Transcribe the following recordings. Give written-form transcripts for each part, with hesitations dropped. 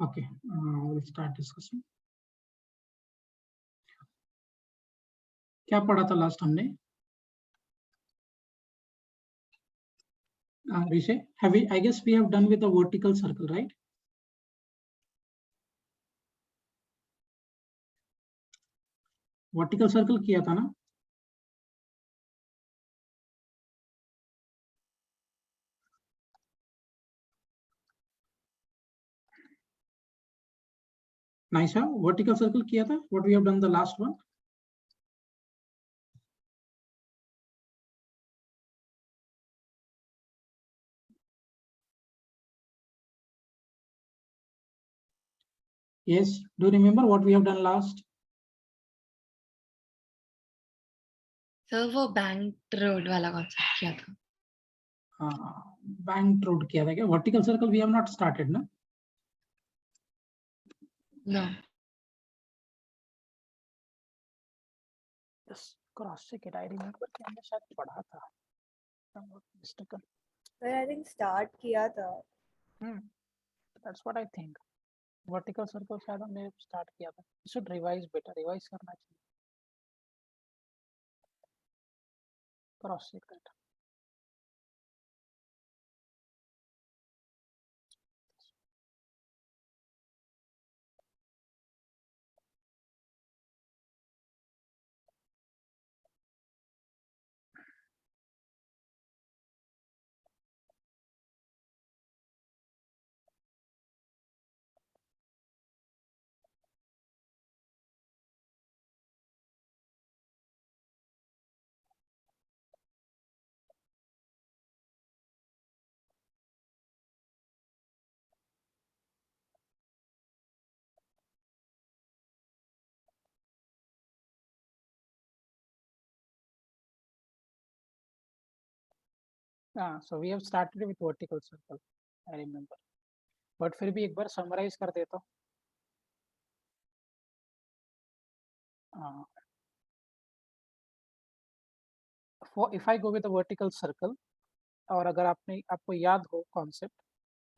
Okay, we'll start discussing. क्या पढ़ा था लास्ट हमने? Rishay, I guess we have done with the vertical circle, right? Vertical circle किया था ना? Naisha, vertical circle किया था? What we have done the last one? Yes. Do you remember what we have done last? Sir वो bank road वाला concept किया था. Bank road किया था क्या? Vertical circle we have not started ना? No. Yes, cross check it. I remember कि हमने शायद पढ़ा था. I'm not mistaken. I think start किया था. That's what I think. Vertical circle शायद हमने start किया था. You should revise better. Revise करना चाहिए. Cross check that. So we have started with vertical circle. I remember. But फिर भी एक बार summarize कर देता हूँ. If I go with a vertical circle, और अगर आपको याद हो concept,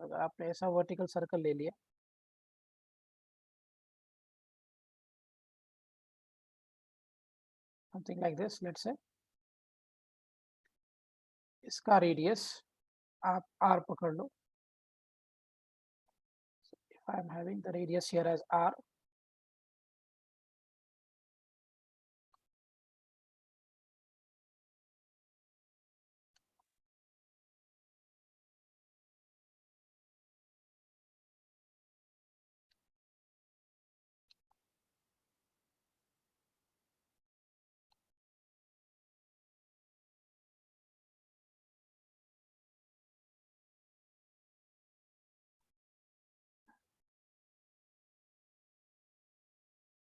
अगर आपने ऐसा vertical circle ले लिया, something like this, let's say, इसका radius आप r पकड़ लो. So if I am having the radius here as r,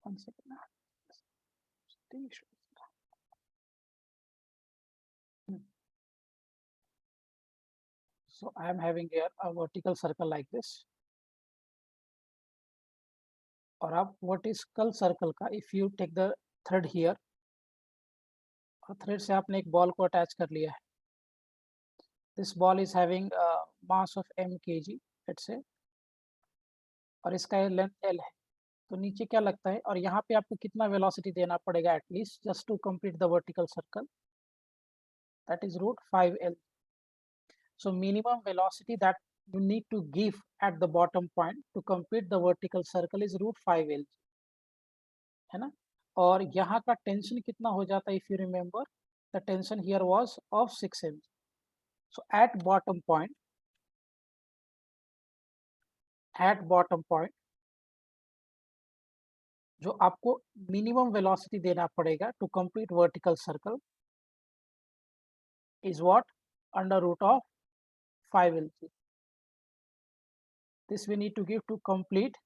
one second. So I am having here a vertical circle like this. और आप vertical circle का, if you take the thread here, और thread से आपने एक ball को attach कर लिया है. This ball is having a mass of m kg, let's say, और इसका length l है. तो नीचे क्या लगता है, और यहाँ पे आपको कितना वेलोसिटी देना पड़ेगा at least just to complete the vertical circle, that is root 5l. So minimum velocity that you need to give at the bottom point to complete the vertical circle is root 5l, है ना. और यहाँ का tension कितना हो जाता है, if you remember the tension here was of 6 mg. So at bottom point जो आपको मिनिमम वेलोसिटी देना पड़ेगा to complete vertical circle is what? Under root of 5l. This we need to give to complete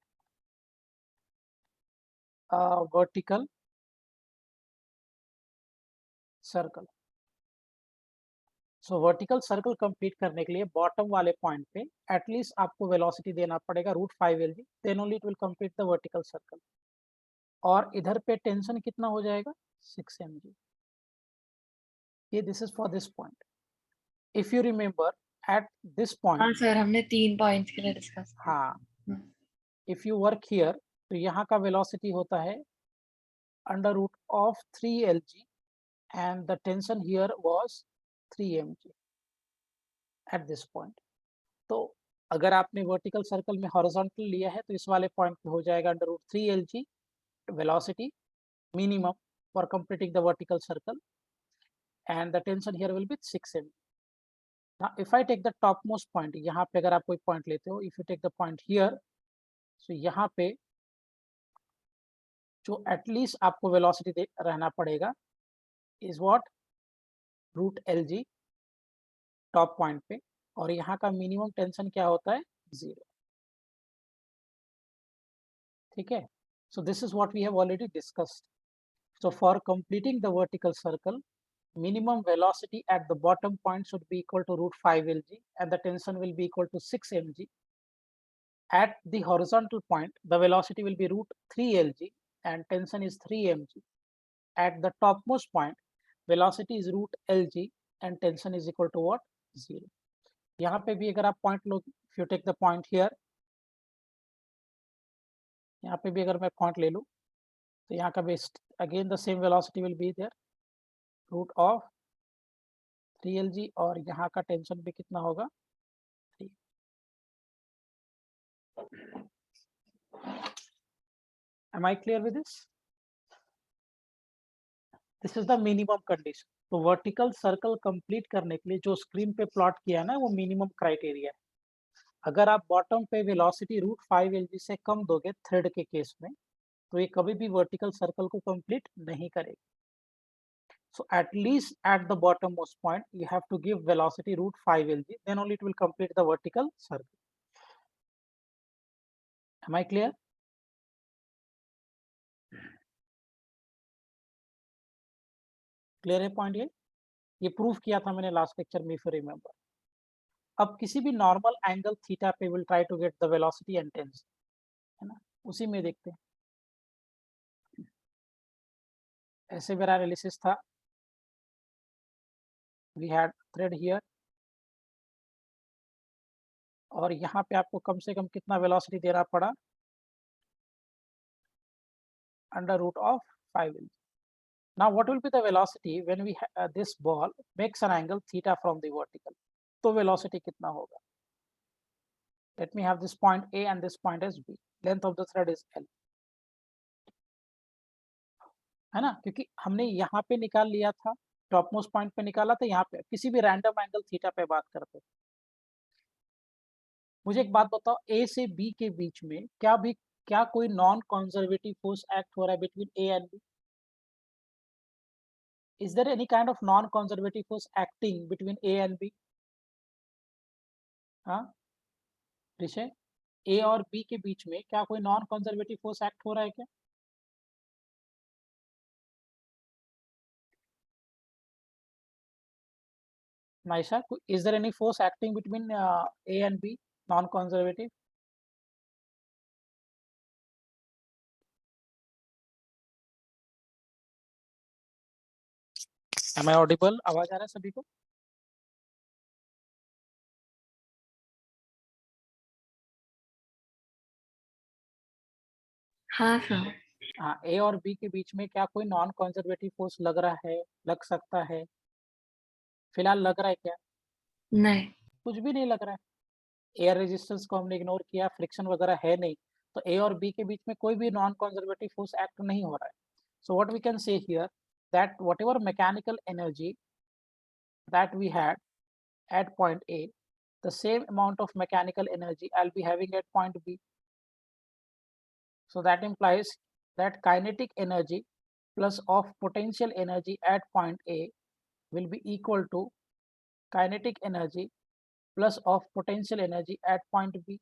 vertical circle. So vertical circle complete करने के लिए bottom वाले point पे at least आपको वेलोसिटी देना पड़ेगा root 5l, then only it will complete the vertical circle. और इधर पे टेंशन कितना हो जाएगा, 6 mg. ये this is for this point. If you remember eight this point, हाँ सर, हमने 3 पॉइंट्स के लिए डिस्कस किया. हाँ, इफ यू वर्क हियर तो यहाँ का वेलोसिटी होता है under root of 3 lg and the tension here was 3 mg at this point. तो अगर आपने वर्टिकल सर्कल में हॉरिजॉन्टल लिया है तो इस वाले पॉइंट पे हो जाएगा under root 3 lg velocity minimum for completing the vertical circle and the tension here will be 6 mg. Now if I take the topmost point, यहाँ पे अगर आप कोई पॉइंट लेते हो, if you take the point here, so यहाँ पे जो एटलीस्ट आपको वेलोसिटी रहना पड़ेगा is what root lg top point पे, और यहाँ का मिनिमम टेंशन क्या होता है 0. ठीक है, so this is what we have already discussed. So for completing the vertical circle, minimum velocity at the bottom point should be equal to root 5 lg and the tension will be equal to 6 mg. At the horizontal point, the velocity will be root 3 lg and tension is 3 mg. At the topmost point, velocity is root lg and tension is equal to what? 0. यहाँ पे भी अगर आप point low, if you take the point here, यहाँ पे भी अगर मैं पॉइंट ले लूँ तो यहाँ का base again the same velocity will be there root of 3 lg और यहाँ का टेंशन भी कितना होगा 3. Am I clear with this? This is the minimum condition. तो वर्टिकल सर्कल कंप्लीट करने के लिए जो स्क्रीन पे प्लॉट किया है ना, वो मिनिमम क्राइटेरिया है. अगर आप बॉटम पे वेलोसिटी रूट 5 lg से कम दोगे थ्रेड के केस में, तो ये कभी भी वर्टिकल सर्कल को कंप्लीट नहीं करेगी. So at least at the bottommost point, you have to give velocity root 5 lg, then only it will complete the vertical circle. Am I clear? Clear है पॉइंट? ये प्रूफ किया था मैंने last lecture में, if you remember. अब किसी भी normal angle theta पे will try to get the velocity and tension, है ना, उसी में देखते हैं. ऐसे मेरा एनालिसिस था. वी हैड थ्रेड हियर और यहाँ पे आपको कम से कम कितना वेलोसिटी देना पड़ा, under root of 5 lg. Now what will be the velocity when we this ball makes an angle theta from the vertical? तो velocity कितना होगा? Let me have this point A and this point as B. Length of the thread is L. है ना, क्योंकि हमने यहाँ पे निकाल लिया था, टॉप मोस्ट पॉइंट पे निकाला था, यहाँ पे किसी भी रैंडम एंगल थीटा पे बात करते. मुझे एक बात बताओ, A से B के बीच में क्या कोई नॉन कंजर्वेटिव फोर्स एक्ट हो रहा है between A and B? Is there any kind of non-conservative force acting between A and B? हाँ ऋषय, A और B के बीच में क्या कोई नॉन कंजर्वेटिव फोर्स एक्ट हो रहा है क्या? Naisha, is there any force acting between A and B, non-conservative? Am I audible? आवाज आ रहा है सभी को? हाँ सर. हाँ, A और B के बीच में क्या कोई नॉन कंजर्वेटिव फोर्स लग रहा है, लग सकता है? फिलहाल लग रहा है क्या? नहीं. कुछ भी नहीं लग रहा है. एयर रेजिस्टेंस को हमने इग्नोर किया, फ्रिक्शन वगैरह है नहीं, तो A और B के बीच में कोई भी नॉन कंजर्वेटिव फोर्स एक्ट नहीं हो रहा है. So what we can say here, that whatever mechanical energy that we had at point A, the same amount of mechanical energy I'll be having at point B. So that implies that kinetic energy plus of potential energy at point A will be equal to kinetic energy plus of potential energy at point B.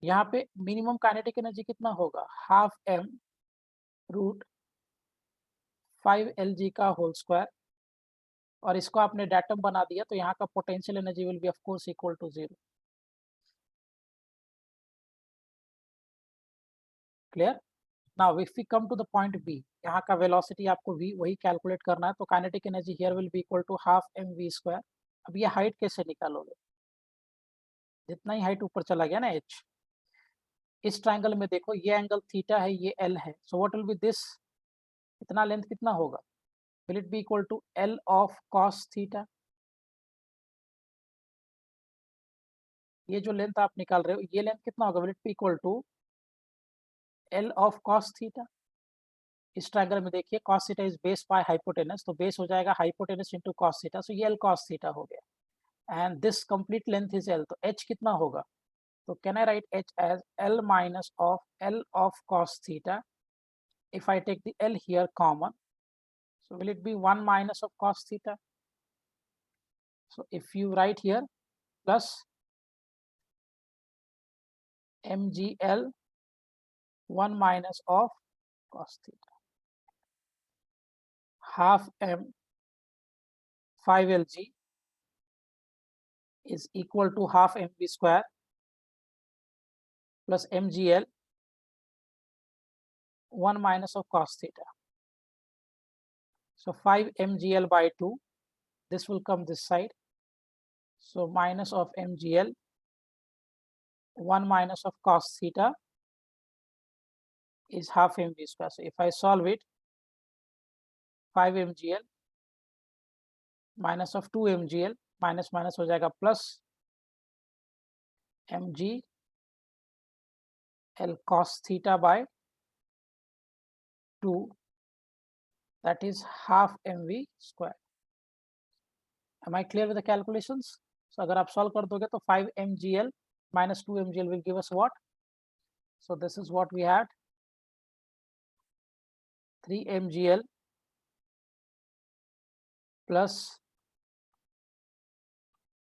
यहाँ पे minimum kinetic energy कितना होगा, half m root 5 lg का whole square, और इसको आपने datum बना दिया तो यहाँ का potential energy will be of course equal to 0. Clear? Now if we come to the point B, यहाँ का वेलोसिटी आपको V वही कैलकुलेट करना है, तो kinetic energy here will be equal to half mv square. अब ये हाइट कैसे निकालोगे? जितना ही हाइट ऊपर चला गया ना h, इस ट्राइंगल में देखो ये एंगल थीटा है, ये एल है, so what will be this, इतना लेंथ कितना होगा, will it be equal to L of cos theta. ये जो लेंथ आप निकाल रहे हो ये लेंथ कितना होगा, will it be equal to L of cos theta. इस ट्रायंगल में देखिए cos theta is base by hypotenuse, तो बेस हो जाएगा hypotenuse into cos theta, so ये l cos थीटा हो गया and this complete length is l, तो h कितना होगा, तो can I write h as l minus of l of cos theta, if I take the l here common, so will it be 1 minus of cos theta, so if you write here plus mgl 1 minus of cos theta, half m 5lg is equal to half mv square plus mgl 1 minus of cos theta. So 5 mgl by 2, this will come this side. So minus of mgl 1 minus of cos theta is half mv square. So if I solve it, 5 mgl minus of 2 mgl minus minus हो जाएगा plus mg l cos theta by 2, that is half mv square. Am I clear with the calculations? So अगर आप solve कर दोगे तो 5 mgl minus 2 mgl will give us what? So this is what we had, 3 mgl plus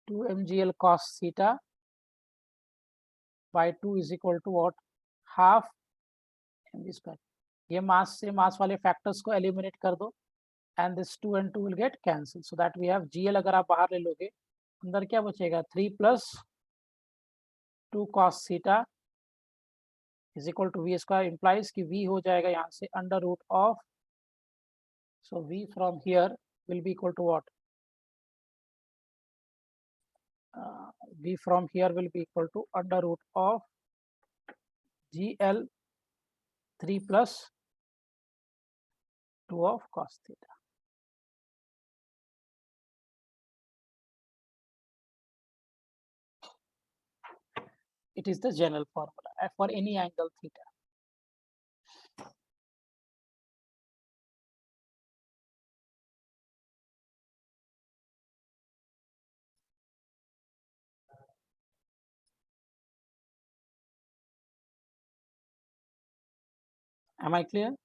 2 mgl cos theta by 2 is equal to what? Half mv square. ये मास से मास वाले factors को eliminate कर दो and this 2 and 2 will get cancelled, so that we have gl अगर आप बाहर ले लोगे अंदर क्या बचेगा, 3 plus 2 cos theta is equal to v square, implies कि v हो जाएगा यहाँ से under root of, so v from here will be equal to what, v from here will be equal to under root of gl 3 plus 2 of cos theta. It is the general formula for any angle theta. Am I clear?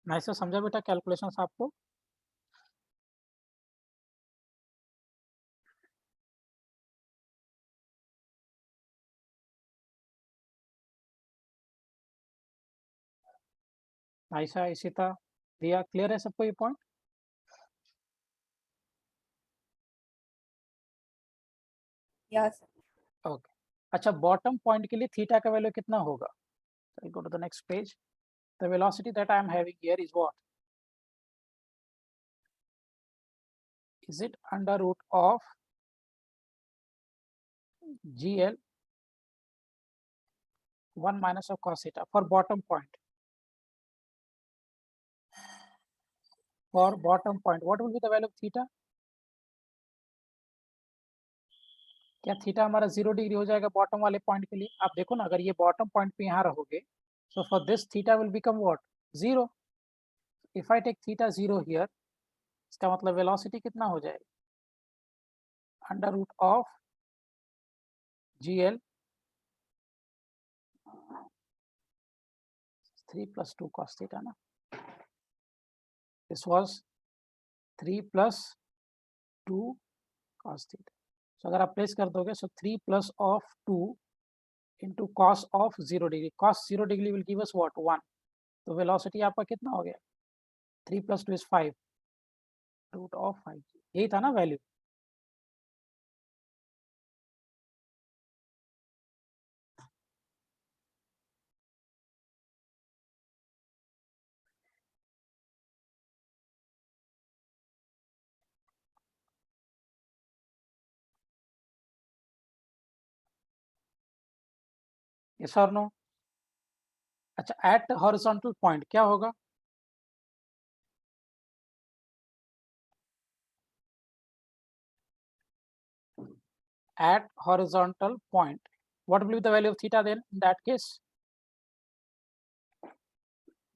Nice से समझा बेटा calculations आपको? आयशा, इशिता, दिया, clear है सबको ये point? Yes. Okay, अच्छा bottom point के लिए थीटा का वैल्यू कितना होगा? I go to the next page. The velocity that I am having here is what? Is it under root of gl 1 minus of cos theta for bottom point? For bottom point, what will be the value of theta? क्या theta हमारा 0 degree हो जाएगा bottom वाले point के लिए? आप देखो ना, अगर ये बॉटम पॉइंट पे यहाँ रहोगे, so for this theta will become what? 0. If I take theta 0 here, इसका मतलब वेलोसिटी कितना हो जाएगा? Under root of gl 3 plus 2 cos theta ना. This was 3 plus 2 cos theta. So अगर आप प्लेस कर दोगे, so 3 plus of 2 into cos of 0 degree. Cos 0 degree will give us what? 1. तो वेलोसिटी आपका कितना हो गया? 3 plus 2 is 5. Root of 5. यही था ना वैल्यू? यस और नो? अच्छा, एट हॉरिजॉन्टल पॉइंट क्या होगा? At horizontal point, what will be the value of theta then in that case?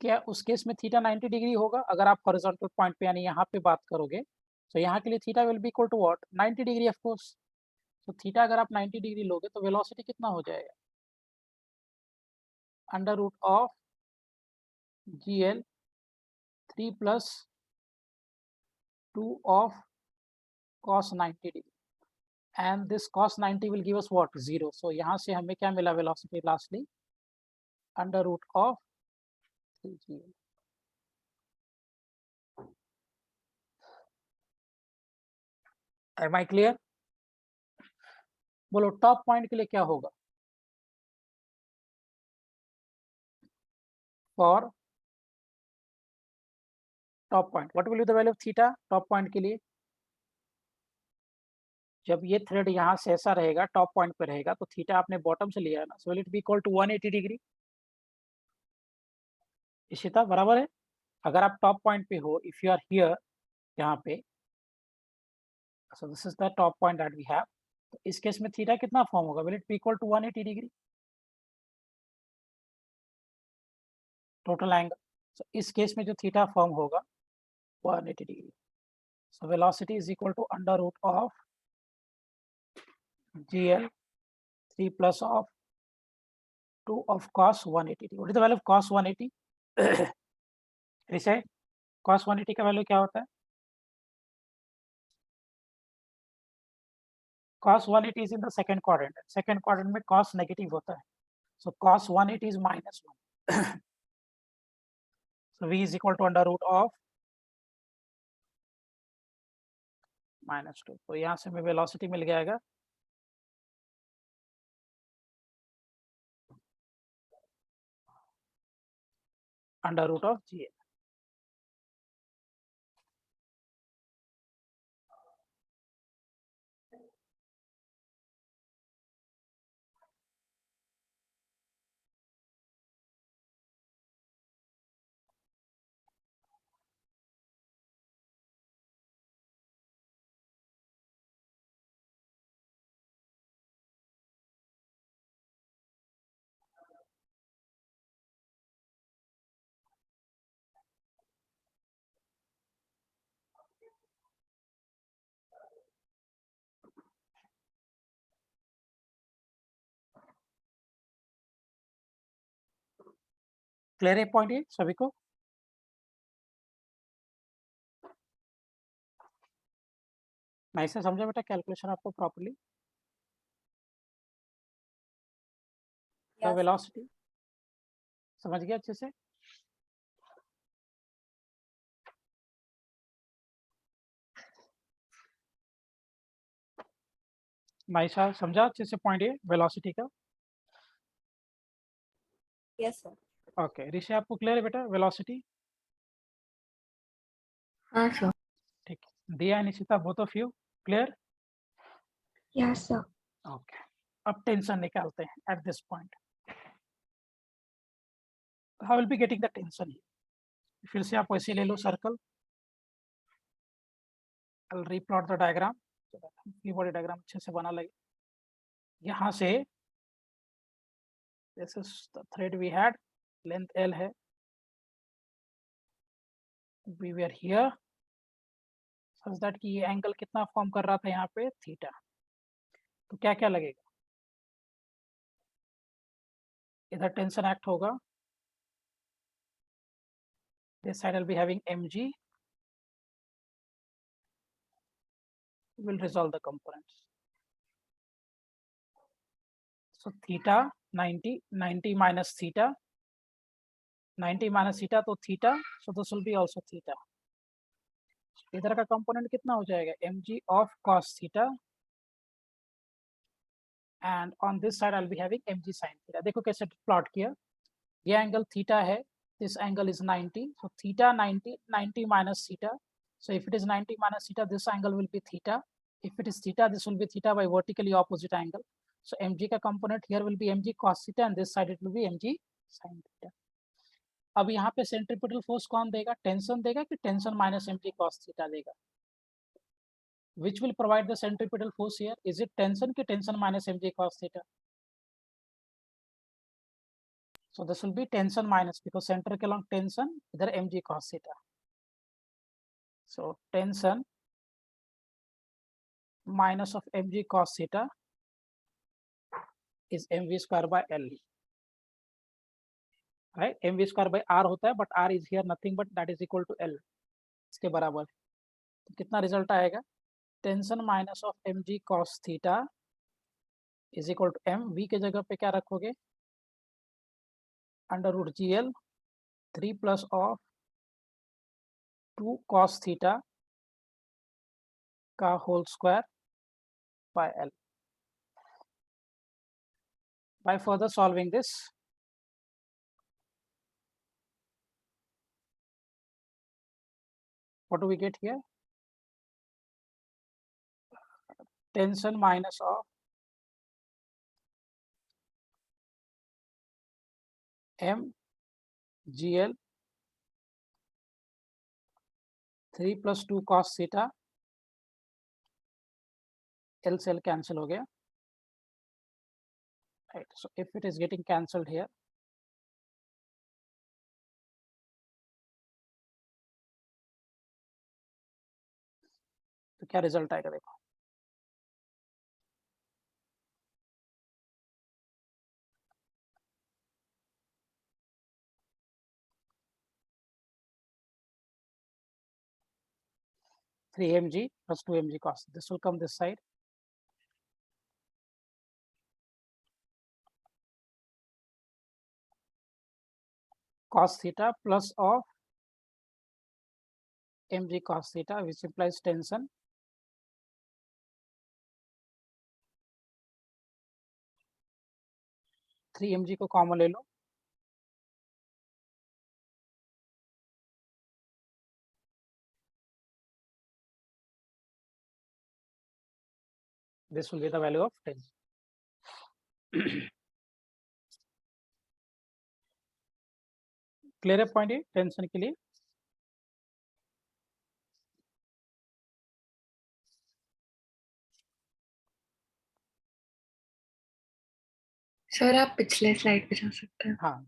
क्या उस केस में थीटा 90 डिग्री होगा? अगर आप हॉरिजॉन्टल पॉइंट पे यानी यहाँ पे बात करोगे तो यहाँ के लिए theta will be equal to what? 90 degree of course. तो थीटा अगर आप 90 डिग्री लोगे तो वेलोसिटी कितना हो जाएगा? Under root of GL 3 plus 2 of cos 90 degree, and this cos 90 will give us what? 0। So यहाँ से हमें क्या मिला velocity lastly? Under root of 3GL। Am I clear? बोलो टॉप पॉइंट के लिए क्या होगा? For top point what will be the value of theta top point के लिए? जब ये थ्रेड यहाँ से ऐसा रहेगा, टॉप पॉइंट पे रहेगा, तो थीटा आपने बॉटम से लिया है ना, so will it be equal to 180 degree. Ishita बराबर है? अगर आप टॉप पॉइंट पे हो, इफ यू आर हियर, यहाँ पे, so this is the top point that we have, तो इस केस में थीटा कितना फॉर्म होगा? Will it be equal to 180 degree total angle. So इस केस में जो थीटा फॉर्म होगा 180 degree. So velocity is equal to under root of GL 3 plus of 2 of cos 180. What is the value of cos 180? Rise cos 180 का value क्या होता है? cos 180 is in the second quadrant. Second quadrant में cos negative होता है, so cos 180 is -1. So v is equal to under root of -2. तो यहाँ से हमें वेलोसिटी मिल जाएगा under root of GL। Clear है पॉइंट ये सभी को? मैं इसे समझा बेटा कैलकुलेशन आपको प्रॉपर्ली? तो Yes. वेलोसिटी समझ गया अच्छे से? माइसा समझा अच्छे से पॉइंट ये वेलोसिटी का? Yes, sir. ओके ऋषि आपको क्लियर है बेटा वेलोसिटी? हाँ सर। ठीक है, Diya Nishita both of you clear? Yes sir. Okay, अब टेंशन निकालते हैं at this point. How will be getting the tension? फिर से आप वैसे ले लो circle, I replot the diagram, keyboard diagram अच्छे से बना लगे। यहाँ से this is the thread we had, length L है, we were here such that कि ये एंगल कितना फॉर्म कर रहा था यहाँ पे? थीटा। तो क्या क्या लगेगा? इधर टेंशन एक्ट होगा, this side I'll be having mg, will resolve the components. So theta 90 minus theta, 90 minus theta तो theta, so this will be also theta. इधर का कंपोनेंट कितना हो जाएगा? mg of cos theta, and on this side I'll be having mg sin theta. देखो कैसे plot किया, ये एंगल थीटा है, this angle is 90, so theta 90 minus theta, so if it is 90 minus theta, this angle will be theta. If it is theta, this will be theta by vertically opposite angle. So mg का component here will be mg cos theta and this side it will be mg sin theta. अब यहाँ पे centripetal force कौन देगा, tension देगा कि tension minus mg cos theta देगा? Which will provide the centripetal force here? Is it tension ki tension minus mg cos theta? So this will be tension minus, because center के along tension, इधर mg cos theta. So tension minus of mg cos theta is mv square by L. Right? mv square by R होता है, but R is here nothing but that is equal to L. इसके बराबर. तो कितना result आएगा? Tension minus of mg cos theta is equal to m. v के जगह पे क्या रखोगे? Under root GL 3 plus of 2 cos theta का whole square by L. By further solving this, what do we get here? Tension minus of m GL 3 plus 2 cos theta, L cell cancel हो गया. Right. So if it is getting cancelled here, तो क्या result आएगा देखो. Three mg plus 2 mg cos. This will come this side. Cos theta plus of mg cos theta, which implies tension. Three mg को common ले लो. This will be the value of tension. Clear है point ये tension के लिए? Sir आप पिछले slide पे जा सकते हैं. हाँ.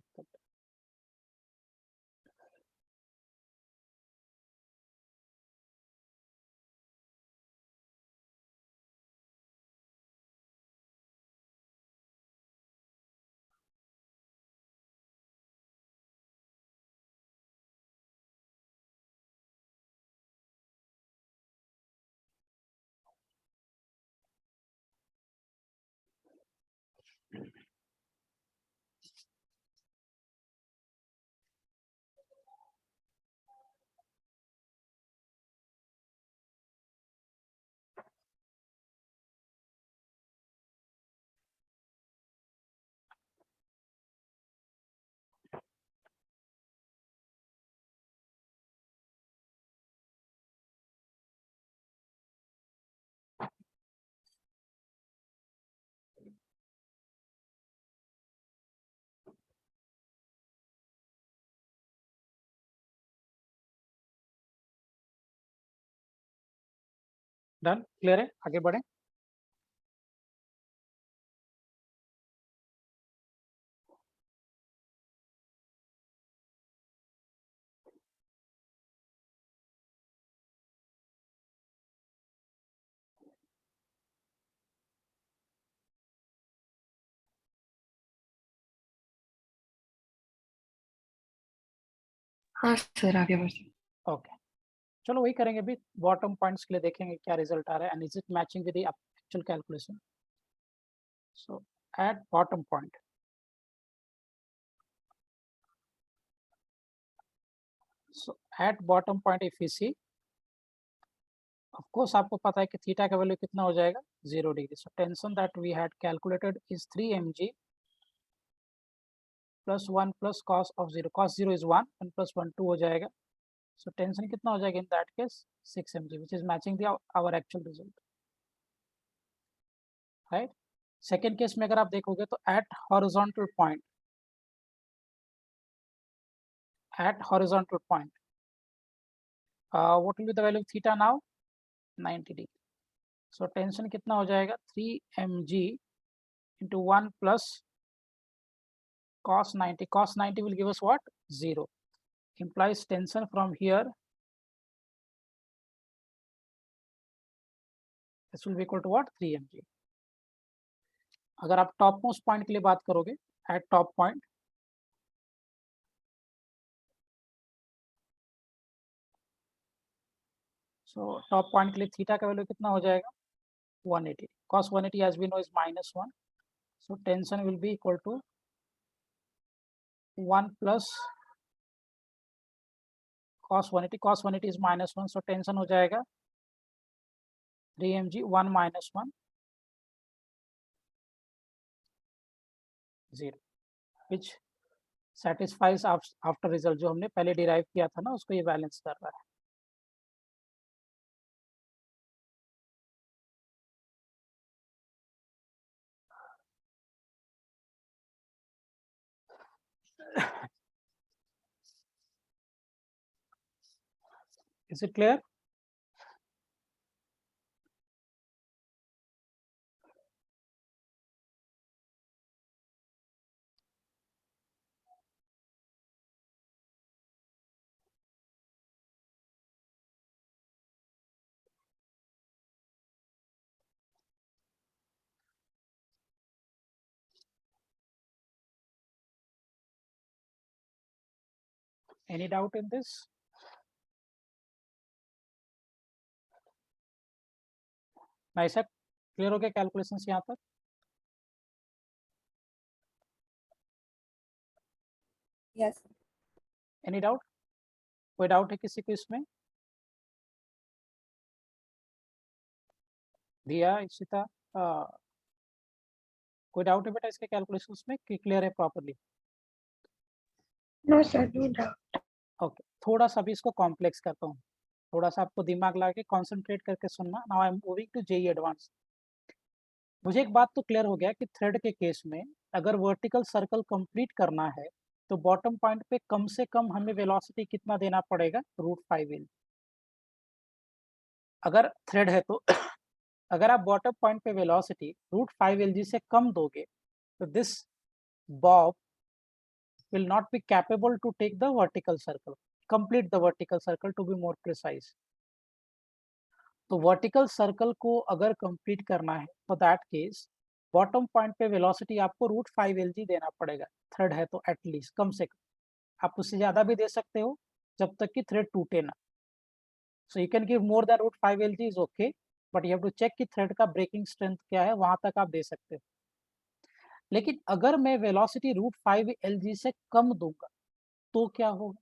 डन. क्लियर है, आगे बढ़े. हाँ सर आगे बढ़ सकते. ओके, चलो वही करेंगे अभी. बॉटम पॉइंट्स के लिए देखेंगे क्या रिजल्ट आ रहा है and is it matching with the actual calculation. So at bottom point, so at bottom point if we see, of course आपको पता है कि थीटा का वैल्यू कितना हो जाएगा, 0 degree. so tension that we had calculated is 3 mg plus 1 plus cos of 0. cos 0 is 1, 1 plus 1 2 हो जाएगा. so tension कितना हो जाएगा in that case, 6 mg, which is matching the our actual result, right? Second case में अगर आप देखोगे तो at horizontal point, what will be the value of theta now? 90 degree. So tension कितना हो जाएगा? 3 mg into 1 plus cos 90. Cos 90 will give us what? 0. Implies tension from here, this will be equal to what? 3 mg. अगर आप top most point के लिए बात करोगे, eight top point, so top point के लिए थीटा का वैल्यू कितना हो जाएगा? 180. cos 180 as we know is -1. So tension will be equal to 1 plus cos 180. Cos 180 is -1. So tension हो जाएगा 3 mg 1 minus 1 0, which satisfies after result जो हमने पहले डिराइव किया था ना, उसको ये बैलेंस कर रहा है. Is it clear? Any doubt in this? Nice है, क्लियर हो गया कैलकुलेशंस यहाँ तक? Yes. Any doubt? कोई डाउट है किसी को इसमें? दिया, इशिता, कोई डाउट है बेटा इसके कैलकुलेशंस में कि क्लियर है properly? No sir, no doubt. Okay, थोड़ा सा भी इसको कॉम्प्लेक्स करता हूँ, थोड़ा सा आपको दिमाग लगा के कॉन्सेंट्रेट करके सुनना. Now I am moving to JEE advanced. मुझे एक बात तो क्लियर हो गया कि थ्रेड के केस में अगर वर्टिकल सर्कल कंप्लीट करना है तो बॉटम पॉइंट पे कम से कम हमें वेलोसिटी कितना देना पड़ेगा? √5L. अगर थ्रेड है तो अगर आप बॉटम पॉइंट पे वेलोसिटी √5Lg से कम दोगे तो this Bob will not be capable to take the vertical circle, complete the vertical circle to be more precise. तो वर्टिकल सर्कल को अगर कंप्लीट करना है for that case bottom point पे वेलोसिटी आपको √5Lg देना पड़ेगा. थ्रेड है तो एटलीस्ट कम से कम, आप उससे ज्यादा भी दे सकते हो जब तक कि थ्रेड टूटे ना. So you can give more than √5Lg is okay, but you have to check कि थ्रेड का ब्रेकिंग स्ट्रेंथ क्या है, वहां तक आप दे सकते हो. लेकिन अगर मैं वेलोसिटी √5Lg से कम दूंगा तो क्या होगा?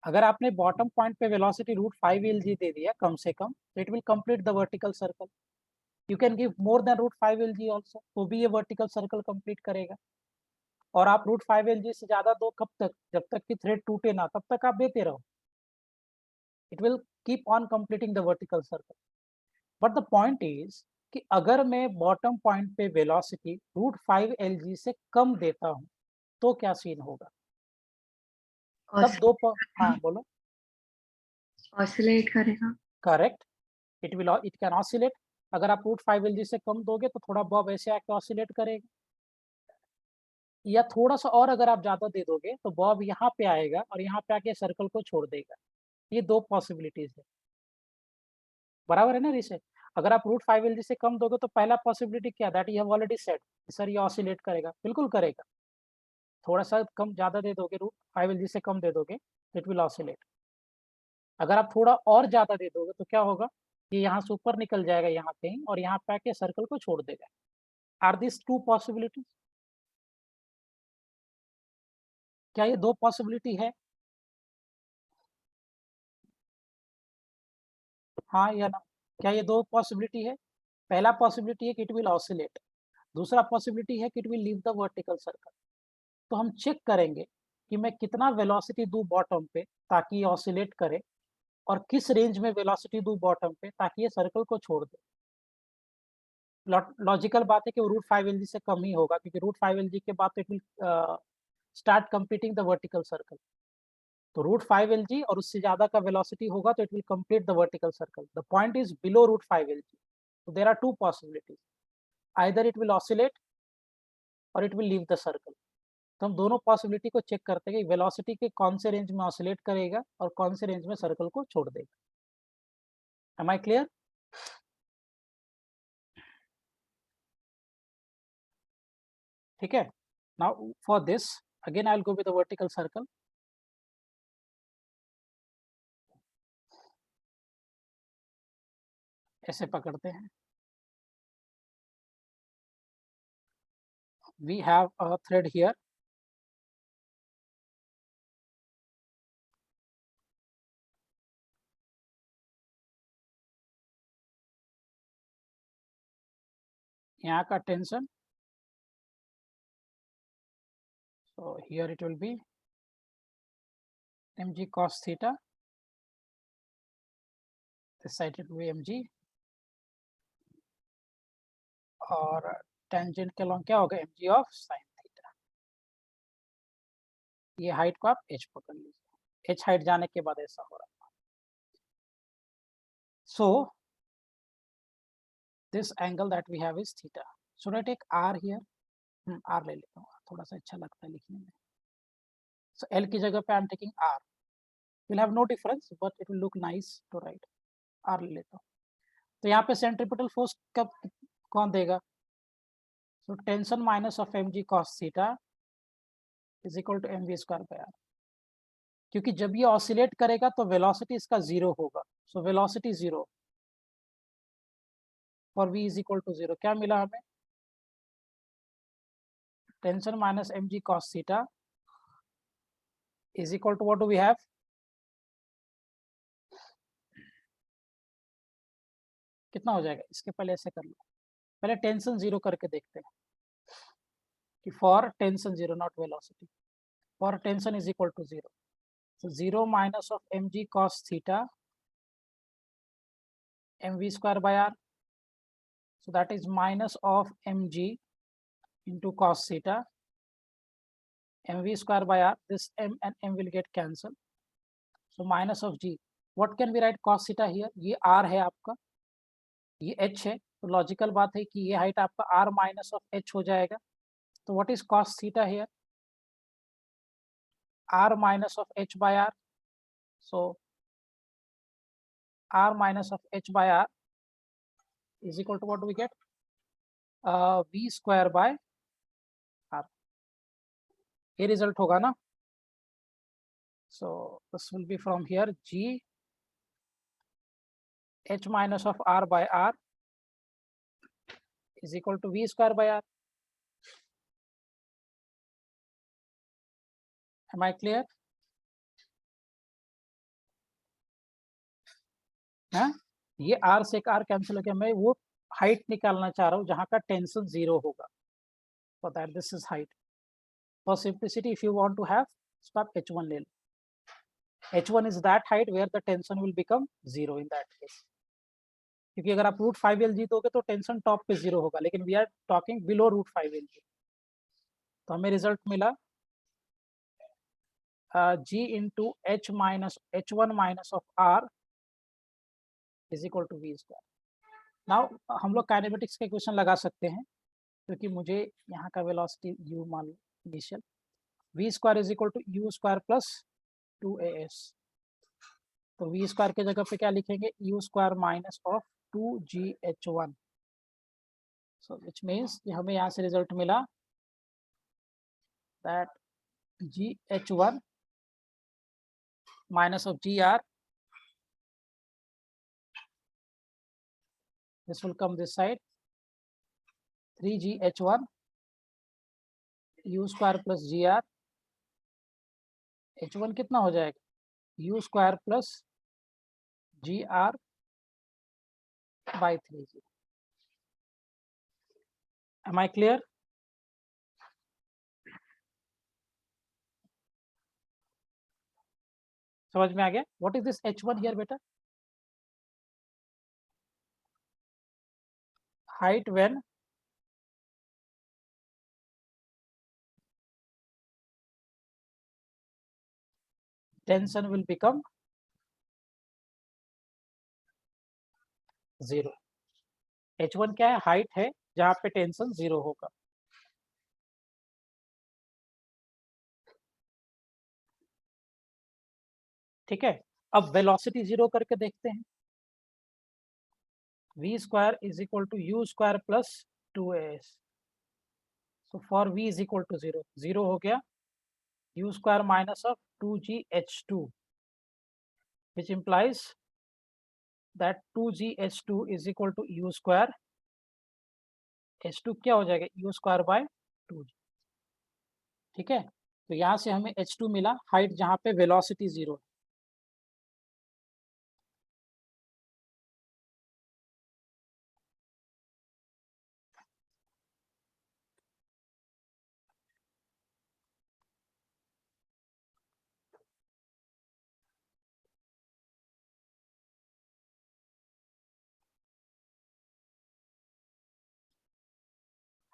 अगर आपने बॉटम पॉइंट पे वेलोसिटी √5Lg दे दिया कम से कम, तो it will complete the vertical circle. You can give more than √5Lg also, तो भी ये वर्टिकल सर्कल कंप्लीट करेगा. और आप √5Lg से ज्यादा दो कब तक? जब तक कि थ्रेड टूटे ना, तब तक आप देते रहो. It will keep on completing the vertical circle. But the point is कि अगर मैं बॉटम पॉइंट पे वेलोसिटी √5Lg से कम देता हूं तो क्या सीन होगा? तब हाँ बोलो. ऑसिलेट करेगा. Correct, it can oscillate. अगर आप √5Lg से कम दोगे तो थोड़ा बॉब ऐसे आके ऑसिलेट करेगा, या थोड़ा सा और अगर आप ज्यादा दे दोगे तो बॉब यहाँ पे आएगा और यहाँ पे आके सर्कल को छोड़ देगा. ये दो पॉसिबिलिटीज है, बराबर है ना ऋषि? अगर आप √5Lg से कम दोगे तो पहला पॉसिबिलिटी क्या, that you have already said, sir ये ऑसिलेट करेगा. बिल्कुल करेगा. थोड़ा सा कम ज्यादा दे दोगे, √5Lg से कम दे दोगे, इट विल ऑसिलेट. अगर आप थोड़ा और ज्यादा दे दोगे तो क्या होगा? ये यहाँ से ऊपर निकल जाएगा यहाँ कहीं और यहाँ पे आके सर्कल को छोड़ देगा. Are this two possibilities? क्या ये दो पॉसिबिलिटी है? हाँ या ना? क्या ये दो पॉसिबिलिटी है? पहला पॉसिबिलिटी है कि इट विल ऑसिलेट, दूसरा पॉसिबिलिटी है कि it will leave the vertical circle. तो हम चेक करेंगे कि मैं कितना वेलोसिटी दूं बॉटम पे ताकि ये ऑसिलेट करे, और किस रेंज में वेलोसिटी दूं बॉटम पे ताकि ये सर्कल को छोड़ दे. लॉजिकल बात है कि वो √5 LG से कम ही होगा, क्योंकि √5 LG के बाद तो it will start completing the vertical circle. तो √5 LG और उससे ज्यादा का वेलोसिटी होगा तो it will complete the vertical circle. The point is below √5 LG। so there are two possibilities, either it will oscillate or it will leave the circle। तो हम दोनों पॉसिबिलिटी को चेक करते हैं कि वेलोसिटी के कौन से रेंज में ऑसिलेट करेगा और कौन से रेंज में सर्कल को छोड़ देगा। Am I clear? ठीक है। Now for this again I will go with the vertical circle. ऐसे पकड़ते हैं। We have a thread here, यहाँ का tension, so here it will be mg cos theta, this side it will be mg, और tangent के long क्या होगा mg of sin theta. ये हाइट को आप h पकड़ लीजिए, h हाइट जाने के बाद ऐसा हो रहा है। सो this angle that we have is theta. Should I take r here? r ले लेता हूँ, थोड़ा सा अच्छा लगता है लिखने में। So l की जगह पे I am taking r. Will have no difference, but it will look nice to write. r ले लेता हूँ। तो यहाँ पे सेंट्रीपिटल फोर्स कब कौन देगा? So tension minus of mg cos theta is equal to mv square by r. क्योंकि जब ये ऑसिलेट करेगा तो वेलोसिटी इसका जीरो होगा। So velocity zero for v is equal to zero. क्या मिला हमें? Tension minus mg cos theta is equal to what do we have? कितना हो जाएगा? इसके पहले ऐसे कर लो, पहले टेंशन जीरो करके देखते हैं कि for tension zero not velocity, for tension is equal to zero. So zero minus of mg cos theta mv square by r, so that is minus of mg into cos theta mv square by r. This m and m will get cancelled, so minus of g. What can we write cos theta here? ये r है आपका, ये h है, तो logical बात है कि ये हाइट आपका r माइनस ऑफ h हो जाएगा। तो what is cos theta here? r minus of h by r. So r minus of h by r is equal to what do we get? v square by r. ये result होगा ना? So this will be from here g h minus of r by r is equal to v square by r. Am I clear? हाँ, ये r से एक r cancel हो गया। मैं वो हाइट निकालना चाह रहा हूँ जहाँ का टेंशन जीरो होगा। For that this is height. For simplicity, if you want to have, so आप h1 ले लो। h1 is that height where the tension will become zero in that case. क्योंकि अगर आप √5 LG दोगे तो टेंशन टॉप पे zero होगा, लेकिन we are talking below √5 LG। तो हमें रिजल्ट मिला g into h minus h1 minus of r is equal to v square. Now हम लोग काइनेमेटिक्स का इक्वेशन लगा सकते हैं, क्योंकि मुझे यहाँ का वेलोसिटी u मान लो initial, v square is equal to u square plus 2as। तो v स्क्वायर के जगह पे क्या लिखेंगे? u square minus of 2gh1। So which means कि हमें यहाँ से रिजल्ट मिला that gh1 minus of gr, this will come this side, 3gh1 u square plus gr, h1 कितना हो जाएगा? u square plus gr by 3g। Am I clear? समझ में आ गया? What is this h1 here बेटा? height when tension will become 0. h1 क्या है? Height है जहां पे टेंशन 0 होगा. ठीक है. अब वेलोसिटी 0 करके देखते हैं. v square is equal to u square plus 2as. So for v is equal to 0, 0 हो गया. u square minus of 2gh2, which implies that 2gh2 is equal to u square. h2 क्या हो जाएगा? u square by 2g. ठीक है. तो यहाँ से हमें h2 मिला, हाइट जहाँ पे वेलोसिटी 0 है.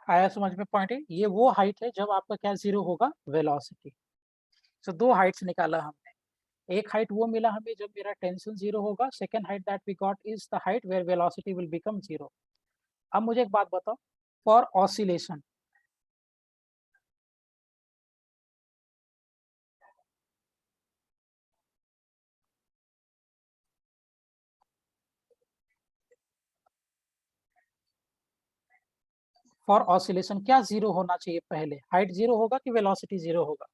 आया समझ में पॉइंट है? ये वो हाइट है जब आपका क्या 0 होगा? वेलोसिटी. सो दो हाइट्स निकाला हमने. एक हाइट वो मिला हमें जब मेरा टेंशन 0 होगा. Second height that we got is the height where velocity will become 0. अब मुझे एक बात बताओ, फॉर ऑसिलेशन फॉर ऑसिलेशन क्या 0 होना चाहिए? पहले हाइट 0 होगा कि वेलोसिटी 0 होगा?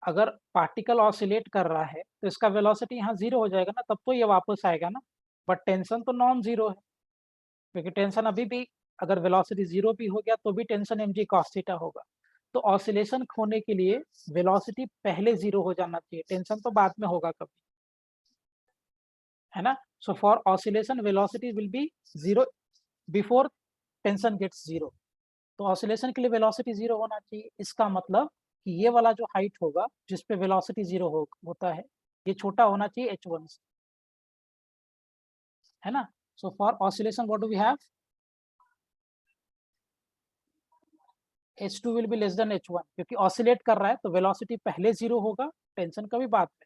अगर पार्टिकल ऑसिलेट कर रहा है तो इसका वेलोसिटी यहाँ 0 हो जाएगा ना, तब तो ये वापस आएगा ना. बट टेंशन तो नॉन 0 है, क्योंकि टेंशन अभी भी अगर वेलोसिटी 0 भी हो गया तो भी टेंशन mg cos थीटा होगा. तो ऑसिलेशन होने के लिए वेलोसिटी पहले 0 हो जाना चाहिए, टेंशन तो बाद में होगा कभी, है ना. So for oscillation velocity will be 0 before tension gets 0. तो ऑसिलेशन के लिए वेलोसिटी 0 होना चाहिए. इसका मतलब कि ये वाला जो हाइट होगा जिस पे वेलोसिटी 0 होता है, ये छोटा होना चाहिए h1 से, है ना. So for oscillation what do we have? h2 will be less than h1, क्योंकि ऑसिलेट कर रहा है तो वेलोसिटी पहले 0 होगा, टेंशन कभी बाद में.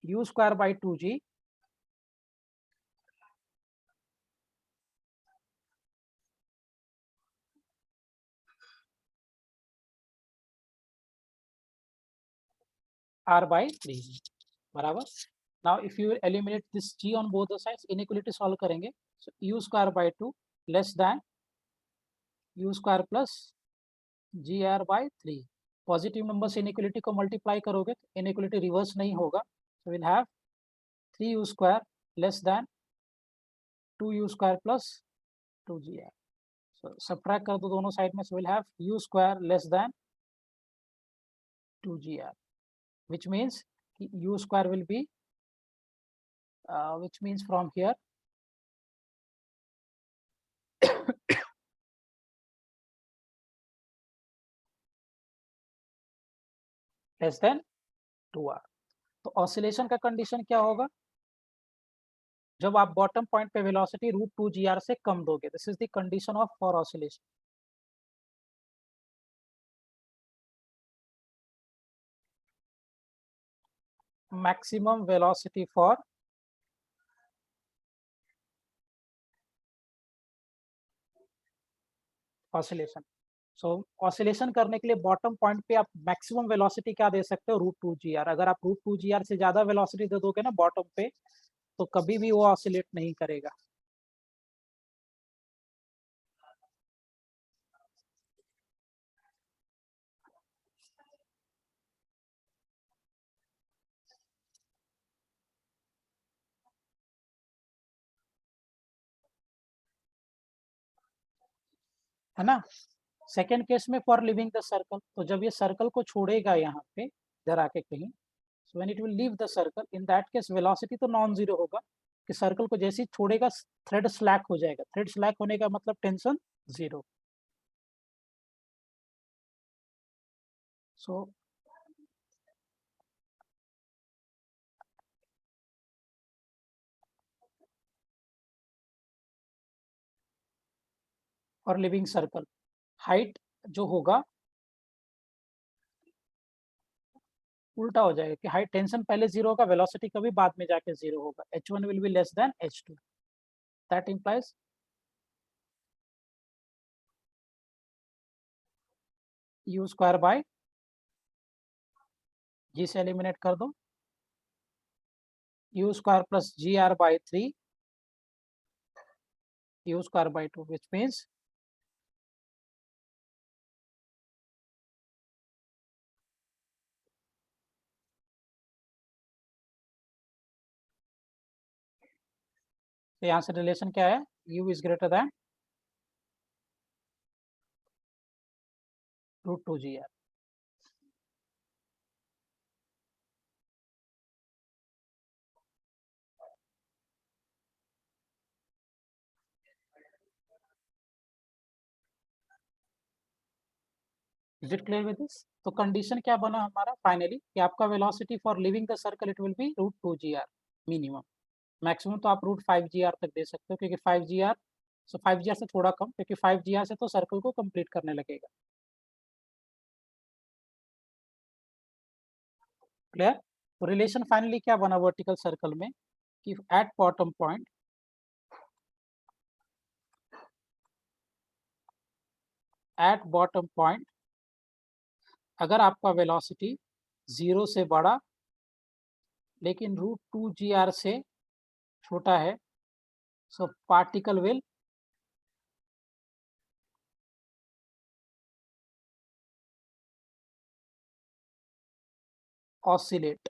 u square by 2g r by 3g बराबर. Now if you eliminate this g on both the sides, inequality solve करेंगे. सो u square by 2 less than u square plus gr by 3. Positive number से inequality को multiply करोगे तो inequality reverse नहीं होगा. So will have 3u square less than 2u square plus 2gr. So subtract कर दो दोनों साइड में. So will have u square less than 2gr, which means u square will be which means from here less than 2r. तो oscillation का condition क्या होगा? जब आप बॉटम पॉइंट पे वेलोसिटी √2gr से कम दोगे. This is the condition of for oscillation. Maximum velocity for oscillation. So oscillation करने के लिए बॉटम पॉइंट पे आप मैक्सिमम वेलोसिटी क्या दे सकते हो? √2gr. अगर आप √2gr से ज्यादा वेलोसिटी दे दोगे ना बॉटम पे, तो कभी भी वो ऑसिलेट नहीं करेगा. है ना. सेकेंड केस में फॉर लिविंग द सर्कल, तो जब ये सर्कल को छोड़ेगा यहाँ पे इधर आके कहीं, so when it will leave the circle, in that case velocity तो नॉन जीरो होगा, कि सर्कल को जैसे ही छोड़ेगा थ्रेड स्लैक हो जाएगा. थ्रेड स्लैक होने का मतलब tension 0. So for leaving circle, height जो होगा उल्टा हो जाएगा कि हाइट टेंशन पहले जीरो होगा, वेलोसिटी कभी बाद में जाके जीरो होगा, h1 will be less than h2, that implies u square by g से एलिमिनेट कर दो, u square plus g r by 3 u square by 2, which means तो यहाँ से रिलेशन क्या है, u is greater than √2gr। Is it clear with this? तो condition क्या बना हमारा फाइनली कि आपका velocity for living the circle it will B √2gr minimum, maximum तो आप √5gr तक दे सकते हो क्योंकि 5gr, सो 5gr से थोड़ा कम, क्योंकि 5gr से तो सर्कल को कंप्लीट करने लगेगा। क्लियर? तो रिलेशन फाइनली क्या बना वर्टिकल सर्कल में कि एट बॉटम पॉइंट अगर आपका वेलोसिटी 0 से बड़ा लेकिन √2gr से छोटा है, सो particle will oscillate।